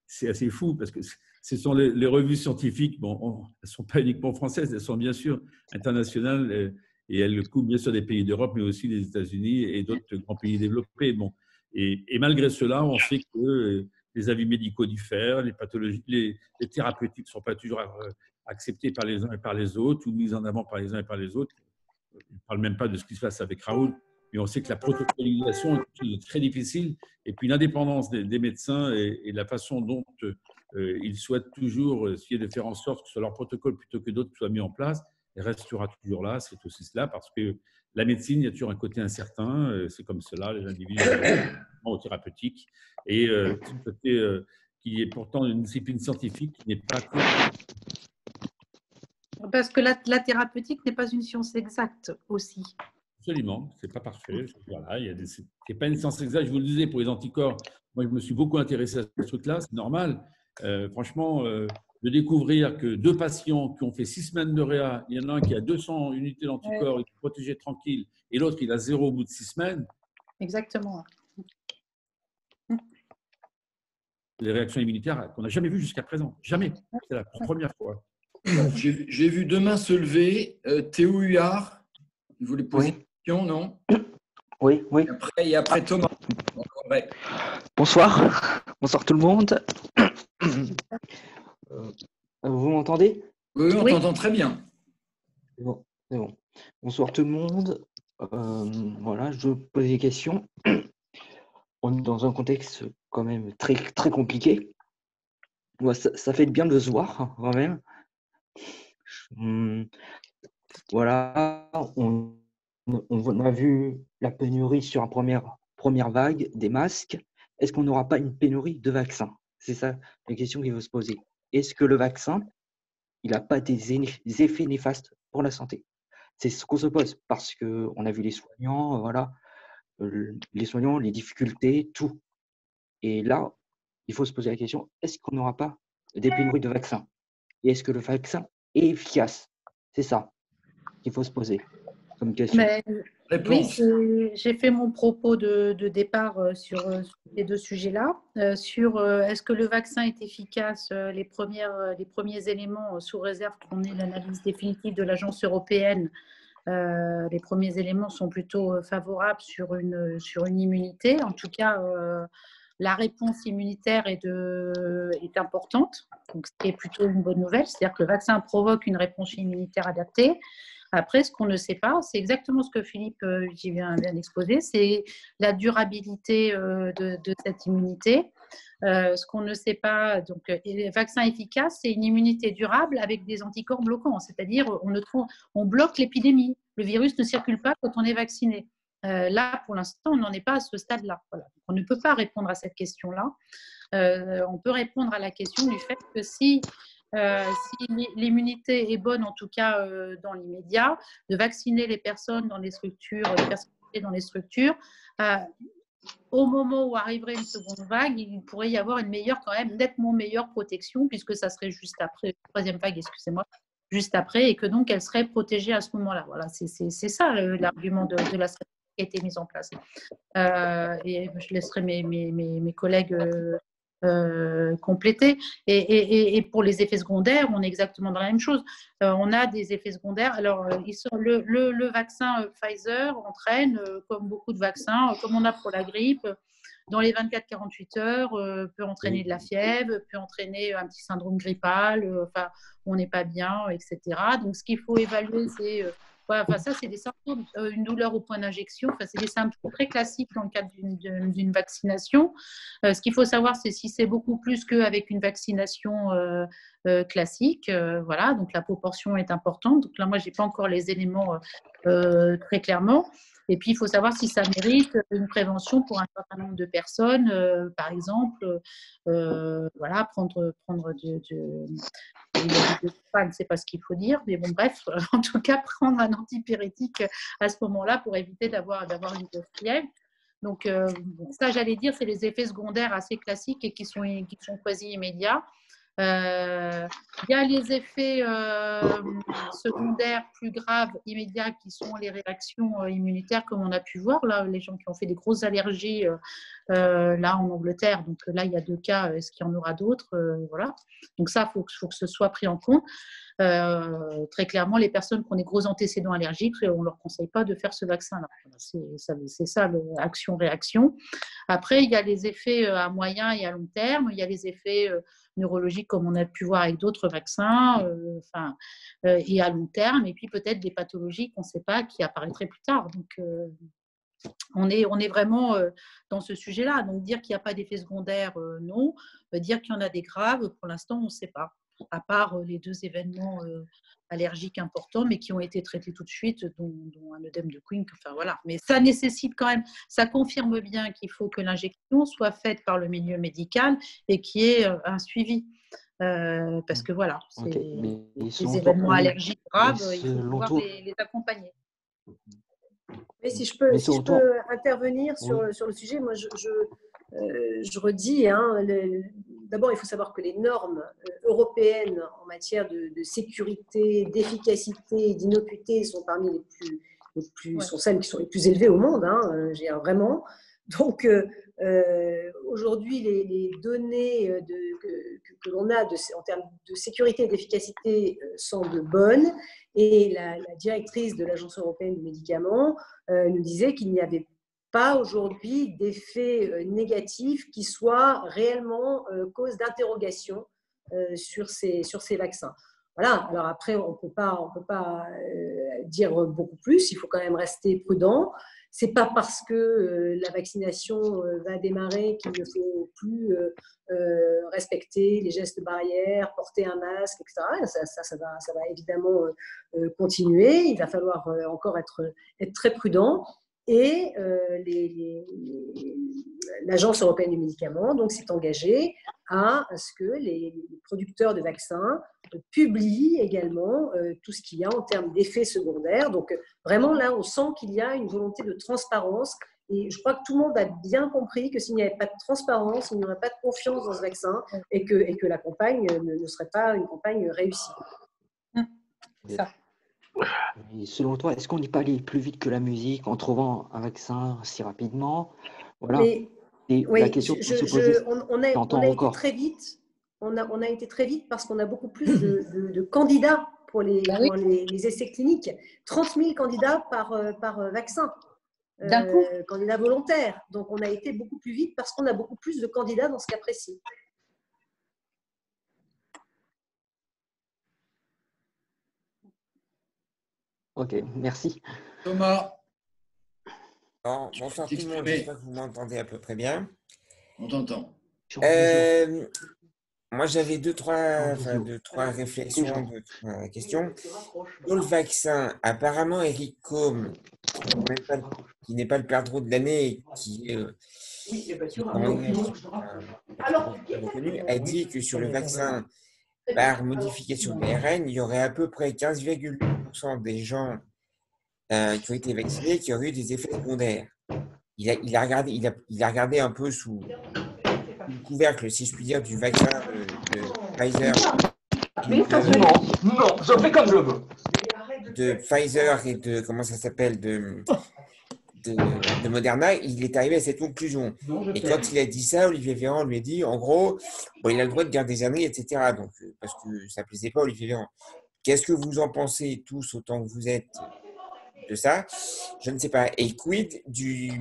c'est assez fou parce que ce sont les revues scientifiques, bon, elles ne sont pas uniquement françaises, elles sont bien sûr internationales et elles couvrent bien sûr des pays d'Europe, mais aussi des États-Unis et d'autres grands pays développés. Bon. Et malgré cela, on sait que les avis médicaux diffèrent, les pathologies, les thérapeutiques ne sont pas toujours acceptées par les uns et par les autres ou mises en avant par les uns et par les autres. Je ne parle même pas de ce qui se passe avec Raoul, mais on sait que la protocolisation est très difficile. Et puis l'indépendance des médecins et la façon dont ils souhaitent toujours essayer de faire en sorte que ce soit leur protocole plutôt que d'autres soit mis en place, il restera toujours là. C'est aussi cela parce que la médecine, il y a toujours un côté incertain. C'est comme cela, les individus au thérapeutique. Et ce côté qui est pourtant une discipline scientifique qui n'est pas... Parce que la thérapeutique n'est pas une science exacte aussi. Absolument, c'est pas parfait. Voilà, c'est pas une science exacte. Je vous le disais, pour les anticorps, moi, je me suis beaucoup intéressé à ce truc-là. C'est normal. Franchement, de découvrir que 2 patients qui ont fait 6 semaines de réa, il y en a un qui a 200 unités d'anticorps, il est protégé tranquille, et l'autre, il a 0 au bout de 6 semaines. exactement. Les réactions immunitaires qu'on n'a jamais vues jusqu'à présent. Jamais. C'est la première fois. J'ai vu deux mains se lever. Théo Huard, il voulait poser une question, non? Oui, oui. Et après Thomas. Ouais. Bonsoir. Bonsoir tout le monde. Vous m'entendez? Oui, on t'entend très bien. C'est bon, c'est bon. Bonsoir tout le monde. Voilà, je pose des questions. On est dans un contexte quand même très, très compliqué. Ouais, ça fait bien de se voir, hein, quand même. Voilà, on a vu la pénurie sur la première vague des masques. Est-ce qu'on n'aura pas une pénurie de vaccins? C'est ça la question qu'il faut se poser. Est-ce que le vaccin, il n'a pas des effets néfastes pour la santé? C'est ce qu'on se pose parce qu'on a vu les soignants, voilà, les soignants, les difficultés, tout. Et là, il faut se poser la question, est-ce qu'on n'aura pas des pénuries de vaccins? Et est-ce que le vaccin est efficace? C'est ça qu'il faut se poser comme question. Mais, oui, j'ai fait mon propos de départ sur les deux sujets-là. Sur est-ce que le vaccin est efficace, les premiers éléments, sous réserve qu'on ait l'analyse définitive de l'Agence européenne, les premiers éléments sont plutôt favorables sur une immunité. En tout cas, la réponse immunitaire est importante, donc ce qui est plutôt une bonne nouvelle. C'est-à-dire que le vaccin provoque une réponse immunitaire adaptée. Après, ce qu'on ne sait pas, c'est exactement ce que Philippe vient d'exposer, c'est la durabilité de cette immunité. Ce qu'on ne sait pas, donc, les vaccins efficaces, c'est une immunité durable avec des anticorps bloquants, c'est-à-dire on bloque l'épidémie. Le virus ne circule pas quand on est vacciné. Là, pour l'instant, on n'en est pas à ce stade-là. Voilà. On ne peut pas répondre à cette question-là. On peut répondre à la question du fait que si l'immunité est bonne, en tout cas dans l'immédiat, de vacciner les personnes dans les structures, au moment où arriverait une seconde vague, il pourrait y avoir une meilleure, quand même nettement meilleure protection, puisque ça serait juste après, troisième vague, excusez-moi, juste après, et que donc elle serait protégée à ce moment-là. Voilà, c'est ça l'argument de la stratégie qui a été mise en place. Et je laisserai mes collègues compléter. Et pour les effets secondaires, on est exactement dans la même chose. On a des effets secondaires. Alors, le vaccin Pfizer entraîne, comme beaucoup de vaccins, comme on a pour la grippe, dans les 24-48 heures, peut entraîner de la fièvre, peut entraîner un petit syndrome grippal, enfin, on n'est pas bien, etc. Donc, ce qu'il faut évaluer, c'est ça, c'est des symptômes, une douleur au point d'injection. Enfin, c'est des symptômes très classiques dans le cadre d'une vaccination. Ce qu'il faut savoir, c'est si c'est beaucoup plus qu'avec une vaccination classique. Voilà, donc la proportion est importante. Donc là, moi, je n'ai pas encore les éléments très clairement. Et puis, il faut savoir si ça mérite une prévention pour un certain nombre de personnes. Par exemple, voilà, prendre je ne sais pas ce qu'il faut dire, mais bon, bref, en tout cas, prendre un antipyrétique à ce moment-là pour éviter d'avoir une fièvre. Donc, ça, j'allais dire, c'est les effets secondaires assez classiques et qui sont quasi immédiats. Il y a les effets secondaires plus graves, immédiats, qui sont les réactions immunitaires, comme on a pu voir, là, les gens qui ont fait des grosses allergies là en Angleterre. Donc là, il y a 2 cas. Est-ce qu'il y en aura d'autres? Voilà. Donc ça, il faut que ce soit pris en compte. Très clairement, les personnes qui ont des gros antécédents allergiques, on ne leur conseille pas de faire ce vaccin-là. C'est ça, action-réaction. Après, il y a les effets à moyen et à long terme. Il y a les effets neurologiques, comme on a pu voir avec d'autres vaccins, et à long terme. Et puis peut-être des pathologies qu'on ne sait pas, qui apparaîtraient plus tard. Donc, on est vraiment dans ce sujet-là. Donc, dire qu'il n'y a pas d'effet secondaire, non. Dire qu'il y en a des graves, pour l'instant, on ne sait pas. À part les 2 événements allergiques importants, mais qui ont été traités tout de suite, dont un œdème de Quinn. Enfin, voilà. Mais ça nécessite quand même, ça confirme bien qu'il faut que l'injection soit faite par le milieu médical et qu'il y ait un suivi. Parce que voilà, c'est des événements allergiques graves, il faut pouvoir les accompagner. Mais si je peux intervenir sur le sujet, moi je redis, d'abord il faut savoir que les normes européennes en matière de sécurité, d'efficacité et d'innocuité sont parmi sont celles qui sont les plus élevées au monde, hein, je veux dire, vraiment. Donc, aujourd'hui, les données que l'on a en termes de sécurité et d'efficacité semblent bonnes. Et la directrice de l'Agence européenne du médicament nous disait qu'il n'y avait pas aujourd'hui d'effets négatifs qui soient réellement cause d'interrogation sur ces vaccins. Voilà, alors après, on ne peut pas dire beaucoup plus, il faut quand même rester prudent. Ce n'est pas parce que la vaccination va démarrer qu'il ne faut plus respecter les gestes barrières, porter un masque, etc. Ça va évidemment continuer. Il va falloir encore être très prudent. Et l'Agence européenne du médicament s'est engagée à ce que les producteurs de vaccins publient également tout ce qu'il y a en termes d'effets secondaires. Donc vraiment là, on sent qu'il y a une volonté de transparence. Et je crois que tout le monde a bien compris que s'il n'y avait pas de transparence, il n'y aurait pas de confiance dans ce vaccin et que la campagne ne serait pas une campagne réussie. Ça. Et selon toi, est-ce qu'on n'est pas allé plus vite que la musique en trouvant un vaccin si rapidement? Voilà. Et oui, la question on a été très vite. On a été très vite parce qu'on a beaucoup plus de candidats pour les essais cliniques. 30 000 candidats par vaccin. D'un coup. Candidats volontaires. Donc, on a été beaucoup plus vite parce qu'on a beaucoup plus de candidats dans ce cas précis. Ok, merci. Thomas. Bonsoir tout le monde, j'espère que vous m'entendez à peu près bien. On t'entend. Moi, j'avais deux, trois réflexions, deux, trois questions. Pour le vaccin, apparemment, Eric Combe, qui n'est pas le perdreau de l'année, qui est reconnu, a dit que sur le vaccin par modification de l'ARN, il y aurait à peu près 15,8% des gens qui ont été vaccinés qui auraient eu des effets secondaires. Il a regardé un peu sous le couvercle, si je puis dire, du vaccin de Pfizer. Non, je fais comme je veux. De Pfizer et de, comment ça s'appelle, de Moderna, il est arrivé à cette conclusion. Et quand il a dit ça, Olivier Véran lui a dit, en gros, bon, il a le droit de garder des années, etc. Donc, parce que ça ne plaisait pas à Olivier Véran. Qu'est-ce que vous en pensez tous, autant que vous êtes, de ça? Je ne sais pas. Et quid du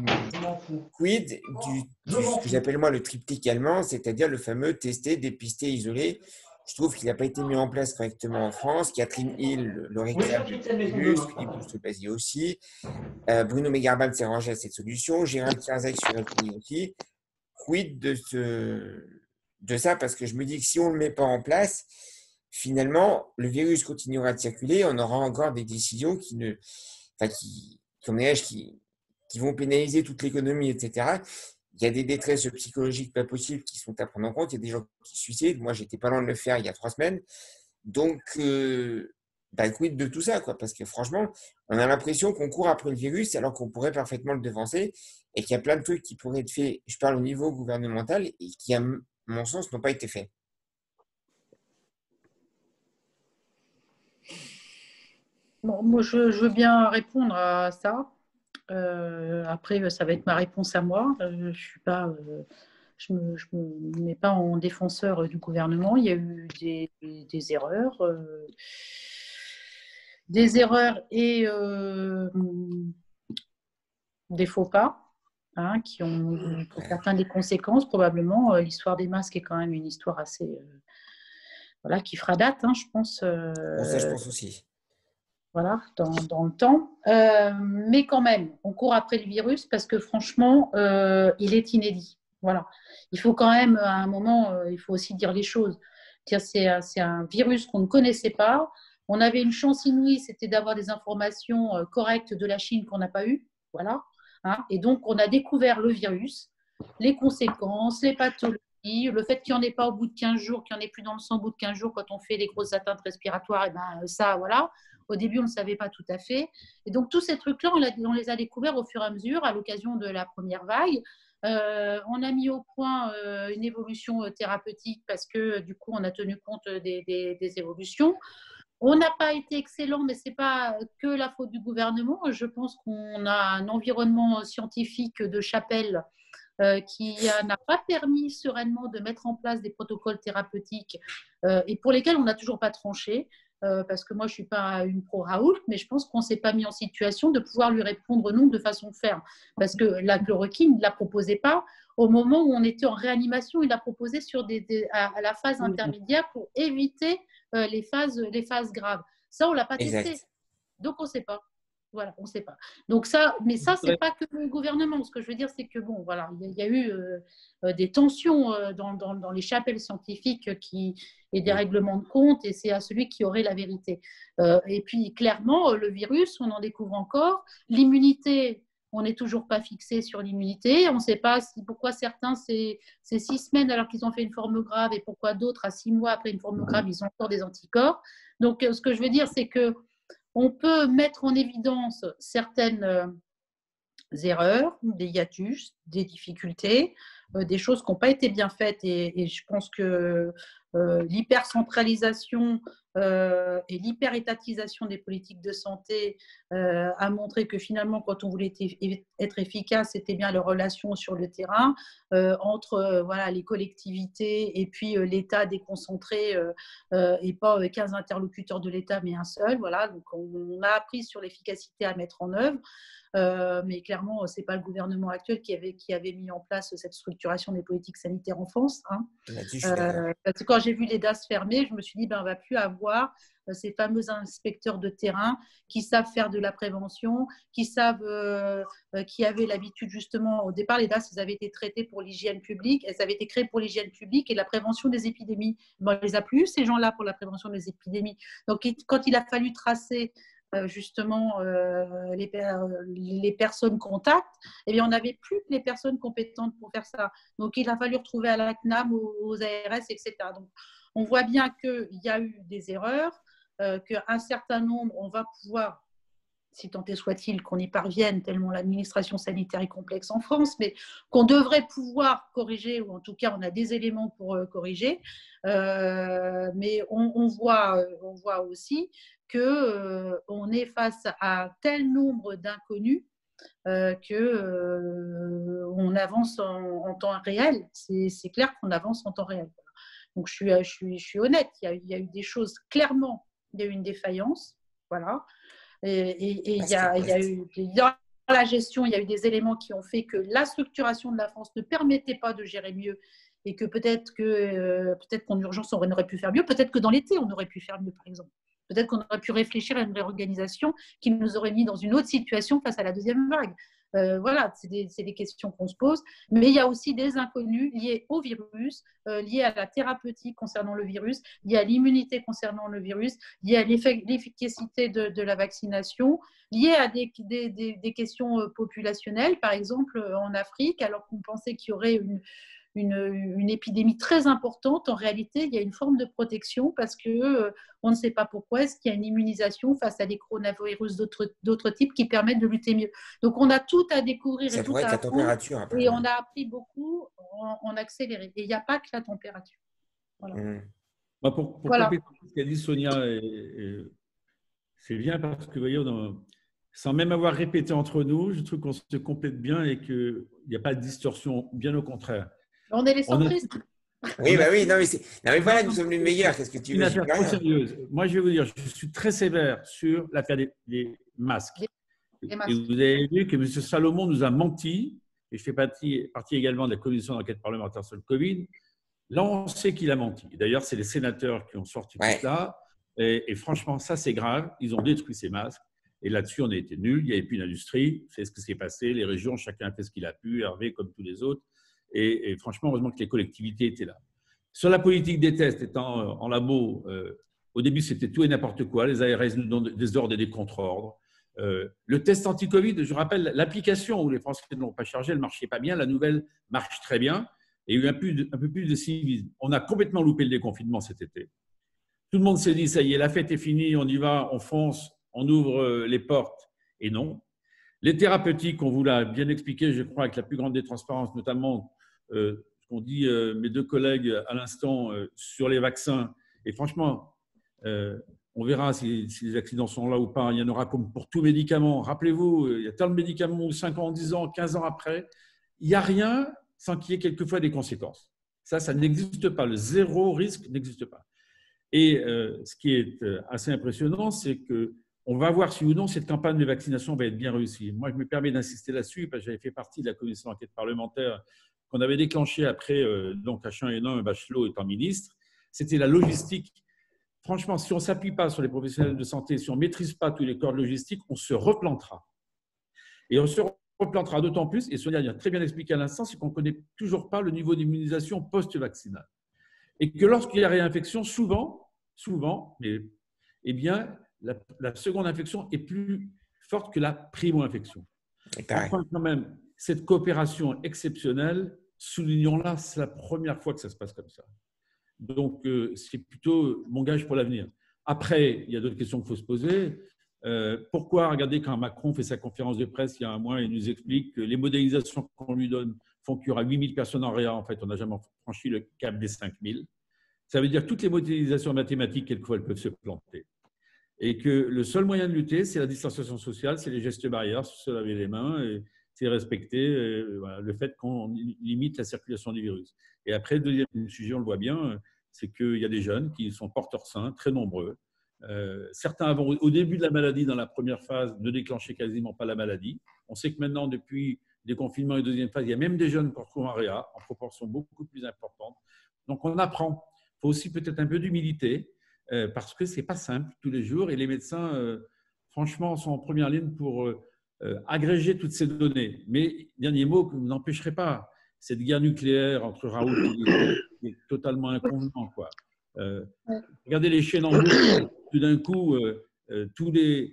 ce que j'appelle moi le triptyque allemand, c'est-à-dire le fameux tester, dépister, isoler. Je trouve qu'il n'a pas été mis en place correctement en France. Catherine Hill le réclame depuis Philippe Boustopasi aussi. Bruno Megarban s'est rangé à cette solution. Gérald Kierzek sur LPI aussi. Quid de ça? Parce que je me dis que si on ne le met pas en place, finalement, le virus continuera de circuler. On aura encore des décisions qui vont pénaliser toute l'économie, etc. Il y a des détresses psychologiques pas possibles qui sont à prendre en compte. Il y a des gens qui se suicident. Moi, j'étais pas loin de le faire il y a 3 semaines. Donc, quid de tout ça, quoi? Parce que franchement, on a l'impression qu'on court après le virus alors qu'on pourrait parfaitement le devancer et qu'il y a plein de trucs qui pourraient être faits, je parle au niveau gouvernemental, et qui, à mon sens, n'ont pas été faits. Bon, moi, je veux bien répondre à ça. Après, ça va être ma réponse à moi. Je me mets pas en défenseur du gouvernement. Il y a eu des erreurs. Et des faux pas qui ont pour certains des conséquences. Probablement, l'histoire des masques est quand même une histoire assez... qui fera date, je pense. Ça, je pense aussi. Voilà, dans le temps. Mais quand même, on court après le virus parce que franchement, il est inédit. Voilà. Il faut quand même, à un moment, il faut aussi dire les choses. C'est un virus qu'on ne connaissait pas. On avait une chance inouïe, c'était d'avoir des informations correctes de la Chine qu'on n'a pas eues. Voilà. Et donc, on a découvert le virus, les conséquences, les pathologies, le fait qu'il n'y en ait pas au bout de 15 jours, qu'il n'y en ait plus dans le sang au bout de 15 jours quand on fait des grosses atteintes respiratoires, et ça, voilà. Au début, on ne savait pas tout à fait. Et donc, tous ces trucs-là, on les a découverts au fur et à mesure, à l'occasion de la première vague. On a mis au point une évolution thérapeutique parce que, du coup, on a tenu compte des évolutions. On n'a pas été excellent, mais ce n'est pas que la faute du gouvernement. Je pense qu'on a un environnement scientifique de chapelle qui n'a pas permis sereinement de mettre en place des protocoles thérapeutiques et pour lesquels on n'a toujours pas tranché. Parce que moi, je ne suis pas une pro-Raoult, mais je pense qu'on ne s'est pas mis en situation de pouvoir lui répondre non de façon ferme. Parce que la chloroquine, il ne la proposait pas. Au moment où on était en réanimation, il l'a proposé à la phase intermédiaire pour éviter les phases graves. Ça, on ne l'a pas testé. Donc, on ne sait pas. Voilà, on ne sait pas. Donc ça, mais ça, ce n'est pas que le gouvernement. Ce que je veux dire, c'est que bon, voilà, il y a eu des tensions dans les chapelles scientifiques et des règlements de compte, et c'est à celui qui aurait la vérité. Et puis, clairement, le virus, on en découvre encore. L'immunité, on n'est toujours pas fixé sur l'immunité. On ne sait pas pourquoi certains, c'est 6 semaines alors qu'ils ont fait une forme grave, et pourquoi d'autres, à 6 mois après une forme grave, ils ont encore des anticorps. Donc, ce que je veux dire, c'est que on peut mettre en évidence certaines erreurs, des hiatus, des difficultés, des choses qui n'ont pas été bien faites. Et je pense que l'hypercentralisation et l'hyperétatisation des politiques de santé a montré que finalement, quand on voulait être efficace, c'était bien les relations sur le terrain entre voilà, les collectivités et puis l'État déconcentré et pas 15 interlocuteurs de l'État, mais un seul. Voilà. Donc, on a appris sur l'efficacité à mettre en œuvre. Mais clairement, ce n'est pas le gouvernement actuel qui avait mis en place cette structuration des politiques sanitaires en France. Hein. Parce que quand j'ai vu les DAS fermés, je me suis dit, on ne va plus avoir ces fameux inspecteurs de terrain qui savent faire de la prévention, qui avaient l'habitude justement, au départ, les DAS, ils avaient été traités pour l'hygiène publique, elles avaient été créées pour l'hygiène publique et la prévention des épidémies. On ne les a plus, ces gens-là, pour la prévention des épidémies. Donc, quand il a fallu tracer justement les personnes contacts, eh bien, on n'avait plus les personnes compétentes pour faire ça. Donc, il a fallu retrouver à la CNAM, aux ARS, etc. Donc, on voit bien qu'il y a eu des erreurs, qu'un certain nombre, on va pouvoir, si tant est soit-il qu'on y parvienne, tellement l'administration sanitaire est complexe en France, mais qu'on devrait pouvoir corriger, ou en tout cas, on a des éléments pour corriger. Mais on voit aussi qu'on est face à un tel nombre d'inconnus qu'on avance en temps réel. C'est clair qu'on avance en temps réel. Donc, je suis honnête, il y a eu des choses, clairement, il y a eu une défaillance. Voilà. Et il y a eu, dans la gestion, il y a eu des éléments qui ont fait que la structuration de la France ne permettait pas de gérer mieux et que peut-être qu'en urgence, on aurait pu faire mieux. Peut-être que dans l'été, on aurait pu faire mieux, par exemple. Peut-être qu'on aurait pu réfléchir à une réorganisation qui nous aurait mis dans une autre situation face à la deuxième vague. Voilà, c'est des questions qu'on se pose. Mais il y a aussi des inconnus liés au virus, liés à la thérapeutique concernant le virus, liés à l'immunité concernant le virus, liés à l'efficacité de la vaccination, liés à des questions populationnelles. Par exemple, en Afrique, alors qu'on pensait qu'il y aurait une épidémie très importante, en réalité, il y a une forme de protection parce qu'on ne sait pas pourquoi. Est-ce qu'il y a une immunisation face à des coronavirus d'autres types qui permettent de lutter mieux? Donc, on a tout à découvrir et tout à apprendre. Et on a appris beaucoup en accéléré. Et il n'y a pas que la température. Voilà. Pour compléter ce qu'a dit Sonia, c'est bien parce que, vous voyez, sans même avoir répété entre nous, je trouve qu'on se complète bien et qu'il n'y a pas de distorsion, bien au contraire. On est les centristes. Oui, non, mais voilà, nous sommes les meilleurs. Qu'est-ce que tu veux? Une affaire trop sérieuse. Moi, je vais vous dire, je suis très sévère sur l'affaire des masques. Et vous avez vu que M. Salomon nous a menti, et je fais partie également de la commission d'enquête parlementaire sur le Covid. Là, on sait qu'il a menti. D'ailleurs, c'est les sénateurs qui ont sorti tout ça. Et franchement, ça, c'est grave. Ils ont détruit ces masques. Et là-dessus, on a été nuls. Il n'y avait plus d'industrie. C'est ce qui s'est passé. Les régions, chacun a fait ce qu'il a pu. Hervé, comme tous les autres. Et franchement, heureusement que les collectivités étaient là. Sur la politique des tests, étant en labo, au début, c'était tout et n'importe quoi. Les ARS nous donnent des ordres et des contre-ordres. Le test anti-Covid, je rappelle, l'application où les Français ne l'ont pas chargé, elle ne marchait pas bien. La nouvelle marche très bien. Et il y a eu un peu plus de civisme. On a complètement loupé le déconfinement cet été. Tout le monde s'est dit, ça y est, la fête est finie, on y va, on fonce, on ouvre les portes. Et non. Les thérapeutiques, on vous l'a bien expliqué, je crois, avec la plus grande des transparences, notamment ce qu'ont dit mes deux collègues à l'instant sur les vaccins. Et franchement, on On verra si les accidents sont là ou pas. Il y en aura comme pour tout médicament. Rappelez-vous, il y a tellement de médicaments où 5 ans, 10 ans, 15 ans après, il n'y a rien sans qu'il y ait quelquefois des conséquences. Ça n'existe pas. Le zéro risque n'existe pas. Et ce qui est assez impressionnant, c'est qu'on va voir si ou non cette campagne de vaccination va être bien réussie. Moi, je me permets d'insister là-dessus parce que j'avais fait partie de la commission d'enquête parlementaire qu'on avait déclenchée après donc H1N1, Bachelot étant ministre. C'était la logistique. Franchement, si on ne s'appuie pas sur les professionnels de santé, si on ne maîtrise pas tous les corps logistiques, on se replantera. Et on se replantera d'autant plus, et Sonia l'a très bien expliqué à l'instant, c'est qu'on ne connaît toujours pas le niveau d'immunisation post-vaccinale. Et que lorsqu'il y a réinfection, souvent, eh bien, la seconde infection est plus forte que la primo-infection. Enfin, quand même, cette coopération exceptionnelle, soulignons-la, c'est la première fois que ça se passe comme ça. Donc, c'est plutôt mon gage pour l'avenir. Après, il y a d'autres questions qu'il faut se poser. Pourquoi, regardez, quand Macron fait sa conférence de presse il y a un mois, il nous explique que les modélisations qu'on lui donne font qu'il y aura 8000 personnes en réa. En fait, on n'a jamais franchi le cap des 5000. Ça veut dire que toutes les modélisations mathématiques, quelquefois, elles peuvent se planter. Et que le seul moyen de lutter, c'est la distanciation sociale, c'est les gestes barrières, se laver les mains, c'est respecter voilà, le fait qu'on limite la circulation du virus. Et après, le deuxième sujet, on le voit bien, c'est qu'il y a des jeunes qui sont porteurs sains, très nombreux. Certains avant, au début de la maladie, dans la première phase, ne déclenchaient quasiment pas la maladie. On sait que maintenant, depuis les confinements et deuxième phase, il y a même des jeunes qu'on retrouve en réa, en proportion beaucoup plus importante. Donc, on apprend. Il faut aussi peut-être un peu d'humilité, parce que ce n'est pas simple tous les jours. Et les médecins, franchement, sont en première ligne pour agréger toutes ces données. Mais, dernier mot, que vous n'empêcherez pas, cette guerre nucléaire entre Raoult est totalement inconvenant, quoi. Regardez les chaînes en boucle. Tout d'un coup, tous les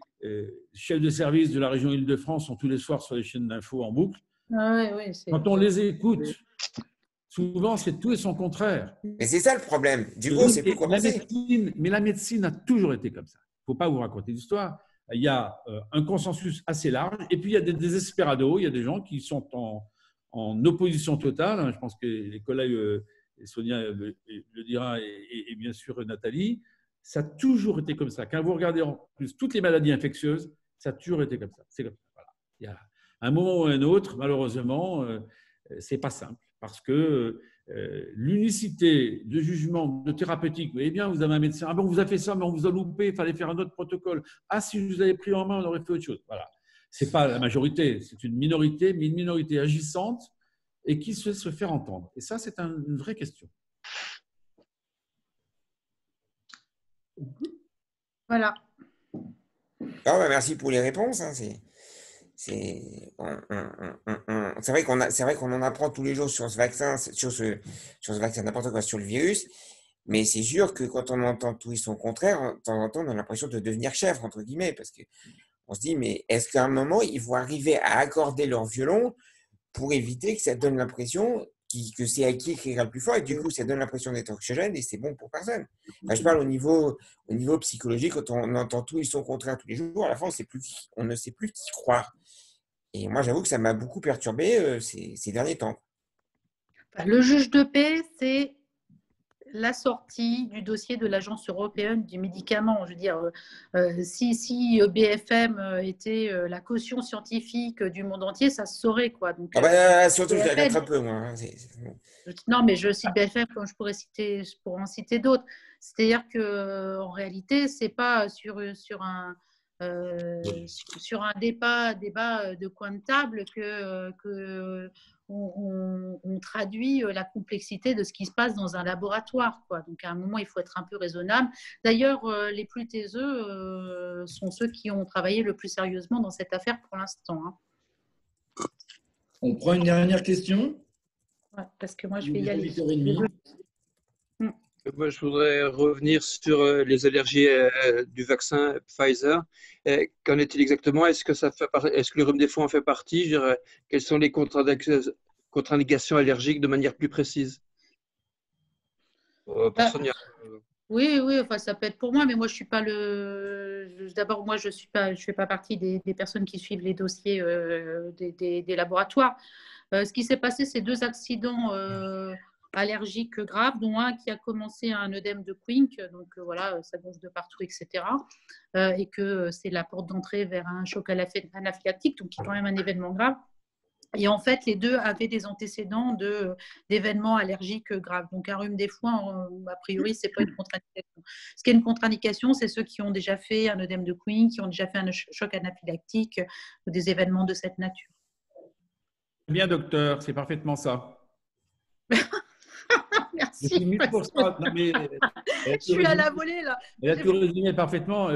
chefs de service de la région Île-de-France sont tous les soirs sur les chaînes d'infos en boucle. Quand on les écoute, souvent, c'est tout et son contraire. Mais c'est ça le problème. Du coup, c'est plus compliqué. Mais la médecine a toujours été comme ça. Il ne faut pas vous raconter l'histoire. Il y a un consensus assez large. Et puis, il y a des désespérados. Il y a des gens qui sont en opposition totale. Je pense que les collègues, Sonia le dira, et bien sûr Nathalie, ça a toujours été comme ça. Quand vous regardez en plus toutes les maladies infectieuses, ça a toujours été comme ça. C'est comme ça. Voilà. Il y a un moment ou un autre, malheureusement, ce n'est pas simple. Parce que l'unicité de jugement, de thérapeutique, eh bien, vous avez un médecin, ah bon, on vous a fait ça, mais on vous a loupé, il fallait faire un autre protocole. Ah, si je vous avais pris en main, on aurait fait autre chose. Voilà. Ce n'est pas la majorité, c'est une minorité, mais une minorité agissante et qui se faire entendre. Et ça, c'est une vraie question. Voilà. Ah ouais, merci pour les réponses. Hein, c'est vrai qu'on en apprend tous les jours sur ce vaccin, n'importe quoi, sur le virus. Mais c'est sûr que quand on entend tout et son contraire, de temps en temps, on a l'impression de devenir chèvre, entre guillemets, parce qu'on se dit, mais est-ce qu'à un moment, ils vont arriver à accorder leur violon pour éviter que ça donne l'impression que c'est acquis qui écrira le plus fort, et du coup, ça donne l'impression d'être anxiogène et c'est bon pour personne. Enfin, je parle au niveau psychologique, quand on entend tout et son contraire tous les jours, à la fin, on ne sait plus qui croire. Et moi, j'avoue que ça m'a beaucoup perturbé ces derniers temps. Le juge de paix, c'est la sortie du dossier de l'Agence européenne du médicament. Je veux dire, si BFM était la caution scientifique du monde entier, ça se saurait, quoi. Donc, surtout, je les regrette un peu, moi. Hein, non, mais je cite BFM comme je pourrais en citer d'autres. C'est-à-dire qu'en réalité, ce n'est pas sur un débat de coin de table que on traduit la complexité de ce qui se passe dans un laboratoire, quoi. Donc, à un moment, il faut être un peu raisonnable. D'ailleurs, les plus taiseux sont ceux qui ont travaillé le plus sérieusement dans cette affaire pour l'instant. Hein. On prend une dernière question. Ouais, parce que moi, je vais y aller. Moi, je voudrais revenir sur les allergies du vaccin Pfizer. Qu'en est-il exactement? Est-ce que le rhume des foins en fait partie? Quelles sont les contre-indications allergiques de manière plus précise? Oui, enfin, ça peut être pour moi, mais moi, je suis pas D'abord, moi, je fais pas partie des personnes qui suivent les dossiers des laboratoires. Ce qui s'est passé, c'est 2 accidents allergiques graves, dont un qui a commencé un œdème de Quincke, donc voilà, ça gonfle de partout, etc. Et que c'est la porte d'entrée vers un choc anaphylactique, donc qui est quand même un événement grave. Et en fait, les deux avaient des antécédents d'événements allergiques graves. Donc, un rhume des foins, a priori, ce n'est pas une contre-indication. Ce qui est une contre-indication, c'est ceux qui ont déjà fait un œdème de Quincke, qui ont déjà fait un choc anaphylactique ou des événements de cette nature. Bien, docteur, c'est parfaitement ça. Merci. Je suis mis pour ça. Non, mais, je suis à la volée, là. Elle a tout résumé parfaitement.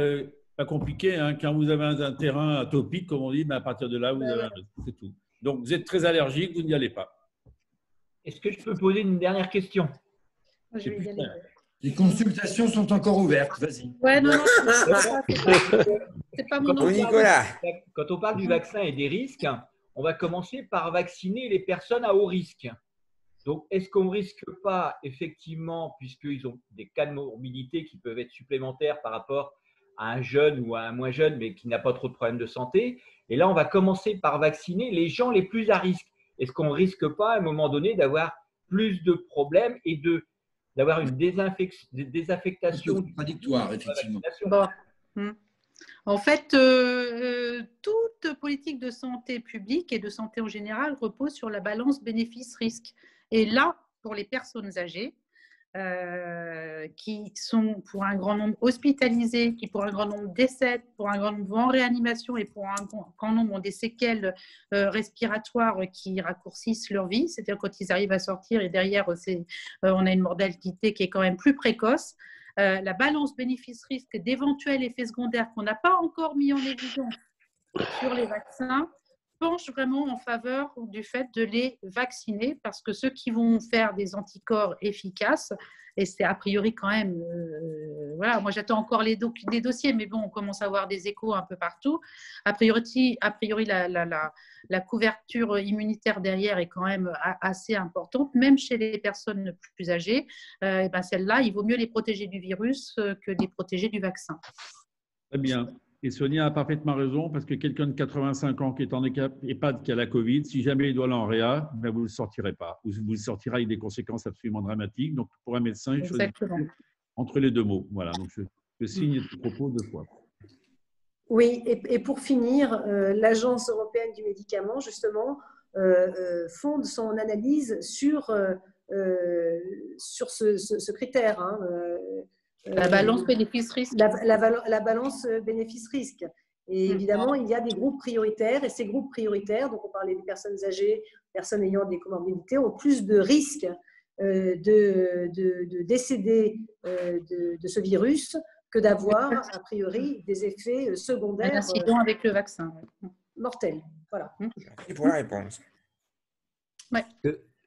Pas compliqué. Hein. Quand vous avez un terrain atopique, comme on dit, mais à partir de là, vous avez un... c'est tout. Donc, vous êtes très allergique, vous n'y allez pas. Est-ce que je peux poser une dernière question? Je vais y aller. Les consultations sont encore ouvertes, vas-y. Ouais, non, c'est pas mon nom. Nicolas. Quand on parle du vaccin et des risques, on va commencer par vacciner les personnes à haut risque. Donc, est-ce qu'on ne risque pas, effectivement, puisqu'ils ont des cas de morbidité qui peuvent être supplémentaires par rapport à un jeune ou à un moins jeune, mais qui n'a pas trop de problèmes de santé. Et là, on va commencer par vacciner les gens les plus à risque. Est-ce qu'on ne risque pas, à un moment donné, d'avoir plus de problèmes et d'avoir une désaffectation contradictoire, effectivement. Bon. En fait, toute politique de santé publique et de santé en général repose sur la balance bénéfice-risque. Et là, pour les personnes âgées, qui sont pour un grand nombre hospitalisés, qui pour un grand nombre décèdent, pour un grand nombre vont en réanimation et pour un grand nombre ont des séquelles respiratoires qui raccourcissent leur vie, c'est-à-dire quand ils arrivent à sortir et derrière on a une mortalité qui est quand même plus précoce. La balance bénéfice-risque d'éventuels effets secondaires qu'on n'a pas encore mis en évidence sur les vaccins penche vraiment en faveur du fait de les vacciner parce que ceux qui vont faire des anticorps efficaces, et c'est a priori quand même, voilà, moi j'attends encore des dossiers, mais bon, on commence à avoir des échos un peu partout. A priori la couverture immunitaire derrière est quand même assez importante, même chez les personnes plus âgées. Et ben celles-là, il vaut mieux les protéger du virus que les protéger du vaccin. Très bien. Et Sonia a parfaitement raison, parce que quelqu'un de 85 ans qui est en EHPAD qui a la Covid, si jamais il doit aller en réa, ben vous ne le sortirez pas. Ou vous le sortirez avec des conséquences absolument dramatiques. Donc, pour un médecin, il choisit entre les deux mots. Voilà, donc je signe ce propos 2 fois. Oui, et pour finir, l'Agence européenne du médicament, justement, fonde son analyse sur ce critère. Hein, la balance bénéfice-risque. La balance bénéfice-risque. Et évidemment, il y a des groupes prioritaires, et ces groupes prioritaires, donc on parlait des personnes âgées, personnes ayant des comorbidités, ont plus de risques de décéder de ce virus que d'avoir, a priori, des effets secondaires. Un incident avec le vaccin. Mortels. Voilà. Et pour la réponse. Ouais.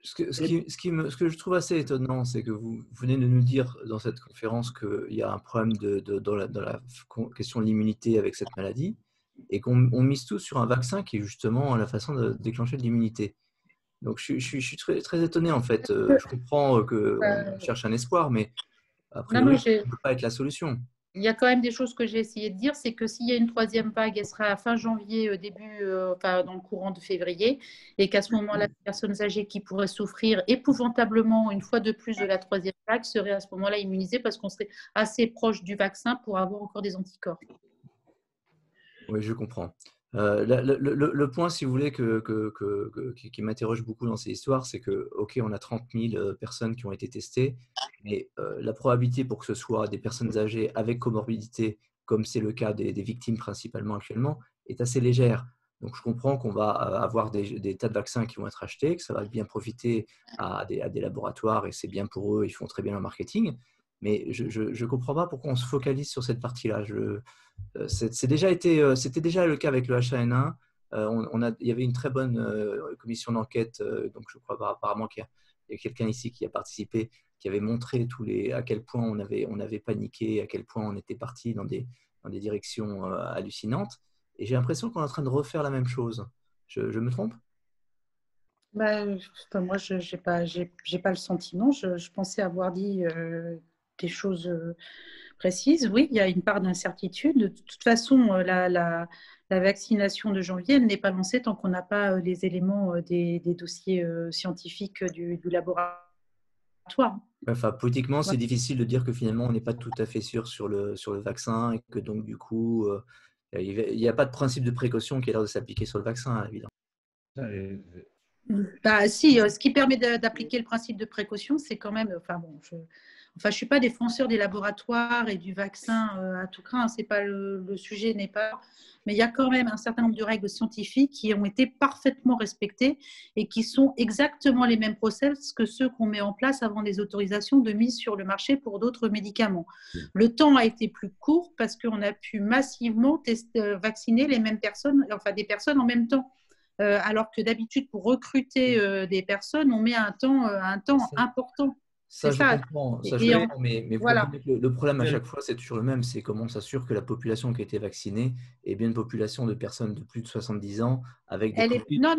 Ce que je trouve assez étonnant, c'est que vous venez de nous dire dans cette conférence qu'il y a un problème dans la question de l'immunité avec cette maladie et qu'on mise tout sur un vaccin qui est justement la façon de déclencher de l'immunité. Donc, je suis très, très étonné en fait. Je comprends qu'on cherche un espoir, mais a priori, ça ne peut pas être la solution. Il y a quand même des choses que j'ai essayé de dire, c'est que s'il y a une 3e vague, elle sera à fin janvier, dans le courant de février, et qu'à ce moment-là, les personnes âgées qui pourraient souffrir épouvantablement une fois de plus de la 3e vague seraient à ce moment-là immunisées parce qu'on serait assez proche du vaccin pour avoir encore des anticorps. Oui, je comprends. Le point, si vous voulez, qui m'interroge beaucoup dans ces histoires, c'est que, OK, on a 30 000 personnes qui ont été testées, mais la probabilité pour que ce soit des personnes âgées avec comorbidité, comme c'est le cas des victimes principalement actuellement, est assez légère. Donc, je comprends qu'on va avoir des tas de vaccins qui vont être achetés, que ça va bien profiter à des laboratoires et c'est bien pour eux, ils font très bien leur marketing. Mais je ne comprends pas pourquoi on se focalise sur cette partie-là. C'était déjà le cas avec le H1N1. Il y avait une très bonne commission d'enquête, donc je crois apparemment qu'il y a quelqu'un ici qui a participé, qui avait montré à quel point on avait paniqué, à quel point on était parti dans des directions hallucinantes. Et j'ai l'impression qu'on est en train de refaire la même chose. Je me trompe ? Moi, je n'ai pas le sentiment. Je pensais avoir dit des choses précises. Oui, il y a une part d'incertitude. De toute façon, la vaccination de janvier, elle n'est pas lancée tant qu'on n'a pas les éléments des dossiers scientifiques du laboratoire. laboratoire. Enfin, politiquement, c'est difficile de dire que finalement, on n'est pas tout à fait sûr sur le vaccin et que donc, du coup, il n'y a pas de principe de précaution qui a l'air de s'appliquer sur le vaccin, évidemment. Bah, si, ce qui permet d'appliquer le principe de précaution, c'est quand même. Enfin, bon, je suis pas défenseur des laboratoires et du vaccin à tout craint. C'est pas le sujet n'est pas. Mais il y a quand même un certain nombre de règles scientifiques qui ont été parfaitement respectées et qui sont exactement les mêmes process que ceux qu'on met en place avant les autorisations de mise sur le marché pour d'autres médicaments. Le temps a été plus court parce qu'on a pu massivement vacciner les mêmes personnes, enfin des personnes en même temps. Alors que d'habitude, pour recruter des personnes, on met un temps important. Ça, je comprends. Ça, je comprends, mais vous voilà. comprenez que le problème à chaque fois, c'est toujours le même. C'est comment on s'assure que la population qui a été vaccinée est bien une population de personnes de plus de 70 ans avec des Non.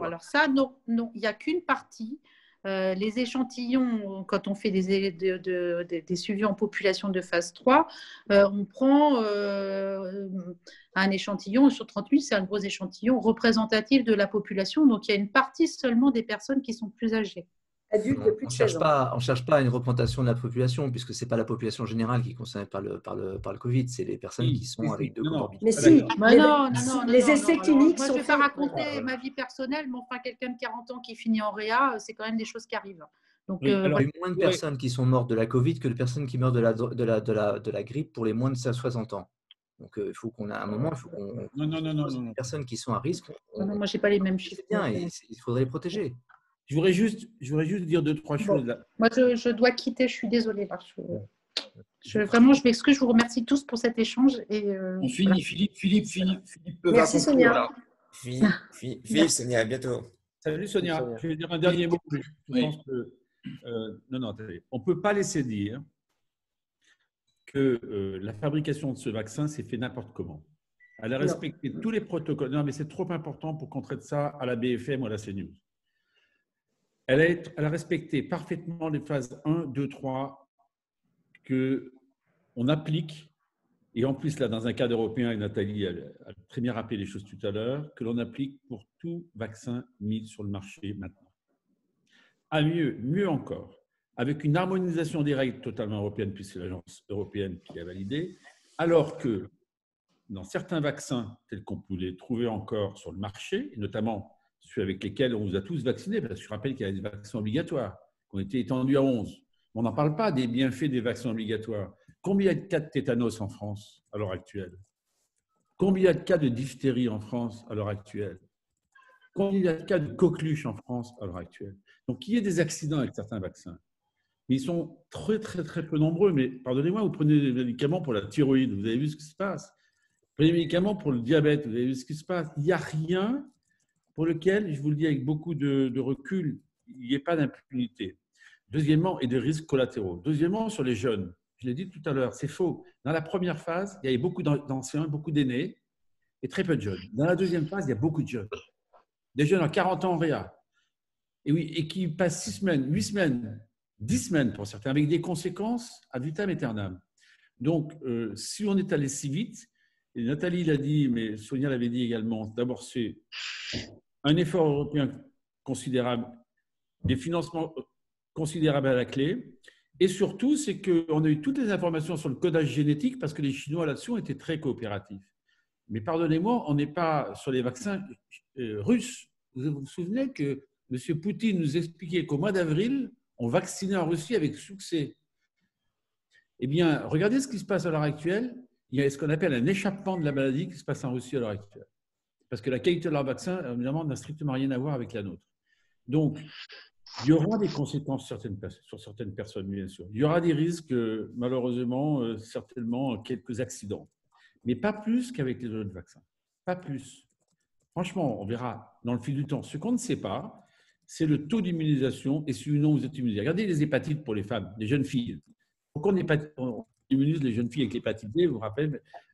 Alors ça, non. Il n'y a qu'une partie. Les échantillons, quand on fait des suivis en population de phase 3, on prend un échantillon sur 30 000, c'est un gros échantillon représentatif de la population. Donc, il y a une partie seulement des personnes qui sont plus âgées. Adultes de plus de 16 ans. On ne cherche pas une représentation de la population, puisque ce n'est pas la population générale qui est concernée par le Covid, c'est les personnes qui sont avec de comorbidité. Mais si, les essais cliniques moi, sont je ne vais pas raconter ma vie personnelle, mais enfin, quelqu'un de 40 ans qui finit en réa, c'est quand même des choses qui arrivent. Donc, il y a eu moins de personnes qui sont mortes de la Covid que de personnes qui meurent de la grippe pour les moins de 60 ans. Donc, il faut qu'on ait un moment, il faut qu'on. Non. Les personnes qui sont à risque. Non, moi, je n'ai pas les mêmes chiffres. Bien, il faudrait les protéger. Je voudrais juste dire 2-3 choses là. Moi, je dois quitter, je suis désolée. Vraiment, je m'excuse, je vous remercie tous pour cet échange. On finit, Philippe peut Merci Sonia. Philippe, Sonia, à bientôt. Salut Sonia, je vais dire un dernier mot. Je pense que, attendez. On ne peut pas laisser dire que la fabrication de ce vaccin s'est fait n'importe comment. Elle a respecté tous les protocoles. Non, mais c'est trop important pour qu'on traite ça à la BFM ou à la CNews. Elle a respecté parfaitement les phases 1, 2, 3 qu'on applique, et en plus, là, dans un cadre européen, et Nathalie a très bien rappelé les choses tout à l'heure, que l'on applique pour tout vaccin mis sur le marché maintenant. À mieux encore, avec une harmonisation des règles totalement européennes, puisque c'est l'agence européenne qui a validé, alors que dans certains vaccins tels qu'on peut les trouver encore sur le marché, et notamment ceux avec lesquels on vous a tous vaccinés, parce que je rappelle qu'il y a des vaccins obligatoires qui ont été étendus à 11. On n'en parle pas des bienfaits des vaccins obligatoires. Combien il y a de cas de tétanos en France à l'heure actuelle? Combien il y a de cas de diphtérie en France à l'heure actuelle? Combien il y a de cas de coqueluche en France à l'heure actuelle? Donc, il y a des accidents avec certains vaccins. Mais ils sont très, très, très peu nombreux. Mais pardonnez-moi, vous prenez des médicaments pour la thyroïde, vous avez vu ce qui se passe. Vous prenez des médicaments pour le diabète, vous avez vu ce qui se passe. Il n'y a rien pour lequel, je vous le dis avec beaucoup de recul, il n'y ait pas d'impunité. Deuxièmement, et de risques collatéraux. Deuxièmement, sur les jeunes, je l'ai dit tout à l'heure, c'est faux. Dans la première phase, il y avait beaucoup d'anciens, beaucoup d'aînés et très peu de jeunes. Dans la deuxième phase, il y a beaucoup de jeunes. Des jeunes à 40 ans en réa. Et oui, et qui passent 6 semaines, 8 semaines, 10 semaines pour certains, avec des conséquences ad vitam aeternam. Donc, si on est allé si vite, et Nathalie l'a dit, mais Sonia l'avait dit également, d'abord, c'est un effort européen considérable, des financements considérables à la clé. Et surtout, c'est qu'on a eu toutes les informations sur le codage génétique parce que les Chinois là-dessus ont été très coopératifs. Mais pardonnez-moi, on n'est pas sur les vaccins russes. Vous vous souvenez que M. Poutine nous expliquait qu'au mois d'avril, on vaccinait en Russie avec succès. Eh bien, regardez ce qui se passe à l'heure actuelle. Il y a ce qu'on appelle un échappement de la maladie qui se passe en Russie à l'heure actuelle. Parce que la qualité de leur vaccin, évidemment, n'a strictement rien à voir avec la nôtre. Donc, il y aura des conséquences sur certaines personnes, bien sûr. Il y aura des risques, malheureusement, certainement, quelques accidents. Mais pas plus qu'avec les autres vaccins. Pas plus. Franchement, on verra dans le fil du temps. Ce qu'on ne sait pas, c'est le taux d'immunisation et si ou non vous êtes immunisé. Regardez les hépatites pour les femmes, les jeunes filles. Pourquoi on immunise les jeunes filles avec l'hépatite B, vous vous rappelez,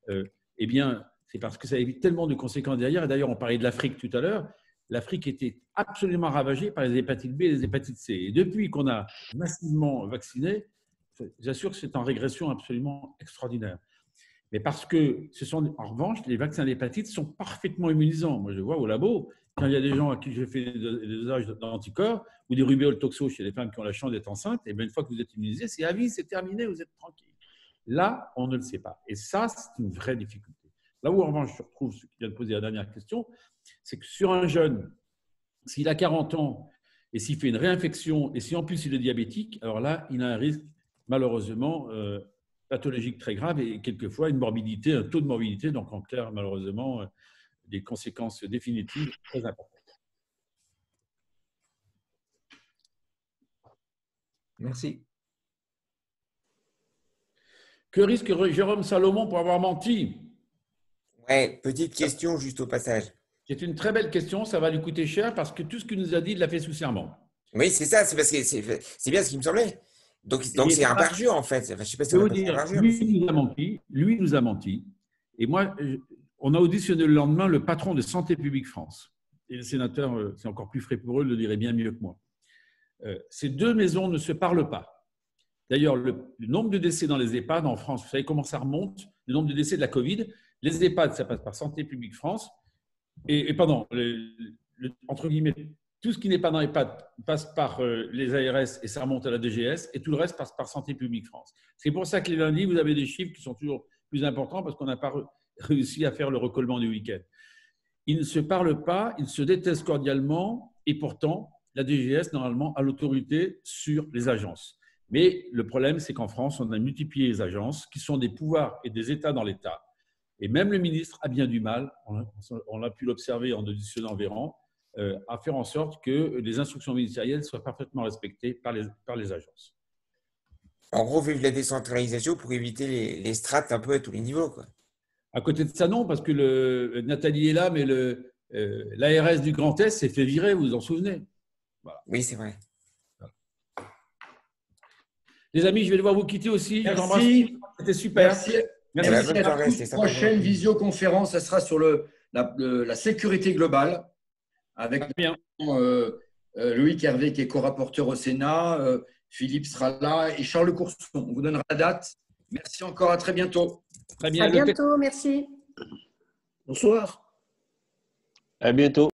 eh bien, c'est parce que ça évite tellement de conséquences derrière. Et d'ailleurs, on parlait de l'Afrique tout à l'heure. L'Afrique était absolument ravagée par les hépatites B et les hépatites C. Et depuis qu'on a massivement vacciné, j'assure que c'est en régression absolument extraordinaire. Mais parce que ce sont, en revanche, les vaccins d'hépatite sont parfaitement immunisants. Moi, je vois au labo, quand il y a des gens à qui j'ai fait des dosages d'anticorps ou des rubéoles toxo chez les femmes qui ont la chance d'être enceintes, et bien une fois que vous êtes immunisé, c'est à vie, c'est terminé, vous êtes tranquille. Là, on ne le sait pas. Et ça, c'est une vraie difficulté. Là où, en revanche, je retrouve ce qui vient de poser la dernière question, c'est que sur un jeune, s'il a 40 ans et s'il fait une réinfection et si en plus il est diabétique, alors là, il a un risque, malheureusement, pathologique très grave et quelquefois une morbidité, un taux de morbidité, donc en clair, malheureusement, des conséquences définitives très importantes. Merci. Que risque Jérôme Salomon pour avoir menti? Ouais, petite question juste au passage. C'est une très belle question, ça va lui coûter cher parce que tout ce qu'il nous a dit, il l'a fait sous serment. Oui, c'est ça, c'est parce que c'est bien ce qui me semblait. Donc c'est un parjure en fait. Enfin, je ne sais pas si on appelle ça un parjure. Lui nous a menti. Et moi, on a auditionné le lendemain le patron de Santé publique France. Et le sénateur, c'est encore plus frais pour eux, le dirait bien mieux que moi. Ces deux maisons ne se parlent pas. D'ailleurs, le nombre de décès dans les EHPAD en France, vous savez comment ça remonte? Le nombre de décès de la Covid. Les EHPAD, ça passe par Santé publique France. Entre guillemets, tout ce qui n'est pas dans l'EHPAD passe par les ARS et ça remonte à la DGS. Et tout le reste passe par Santé publique France. C'est pour ça que les lundis, vous avez des chiffres qui sont toujours plus importants parce qu'on n'a pas réussi à faire le recollement du week-end. Ils ne se parlent pas, ils se détestent cordialement et pourtant, la DGS, normalement, a l'autorité sur les agences. Mais le problème, c'est qu'en France, on a multiplié les agences qui sont des pouvoirs et des États dans l'État. Et même le ministre a bien du mal, on a pu l'observer en auditionnant Véran, à faire en sorte que les instructions ministérielles soient parfaitement respectées par les agences. En gros, vive la décentralisation pour éviter les strates un peu à tous les niveaux, quoi. À côté de ça, non, parce que Nathalie est là, mais l'ARS du Grand Est s'est fait virer, vous vous en souvenez? Voilà. Oui, c'est vrai. Les amis, je vais devoir vous quitter aussi. Merci. C'était super. Merci à tous. Prochaine visioconférence, ça sera sur la sécurité globale avec Loïc Hervé qui est co-rapporteur au Sénat, Philippe sera là et Charles Courson. On vous donnera la date. Merci encore, à très bientôt. Très bien. À bientôt, merci. Bonsoir. À bientôt.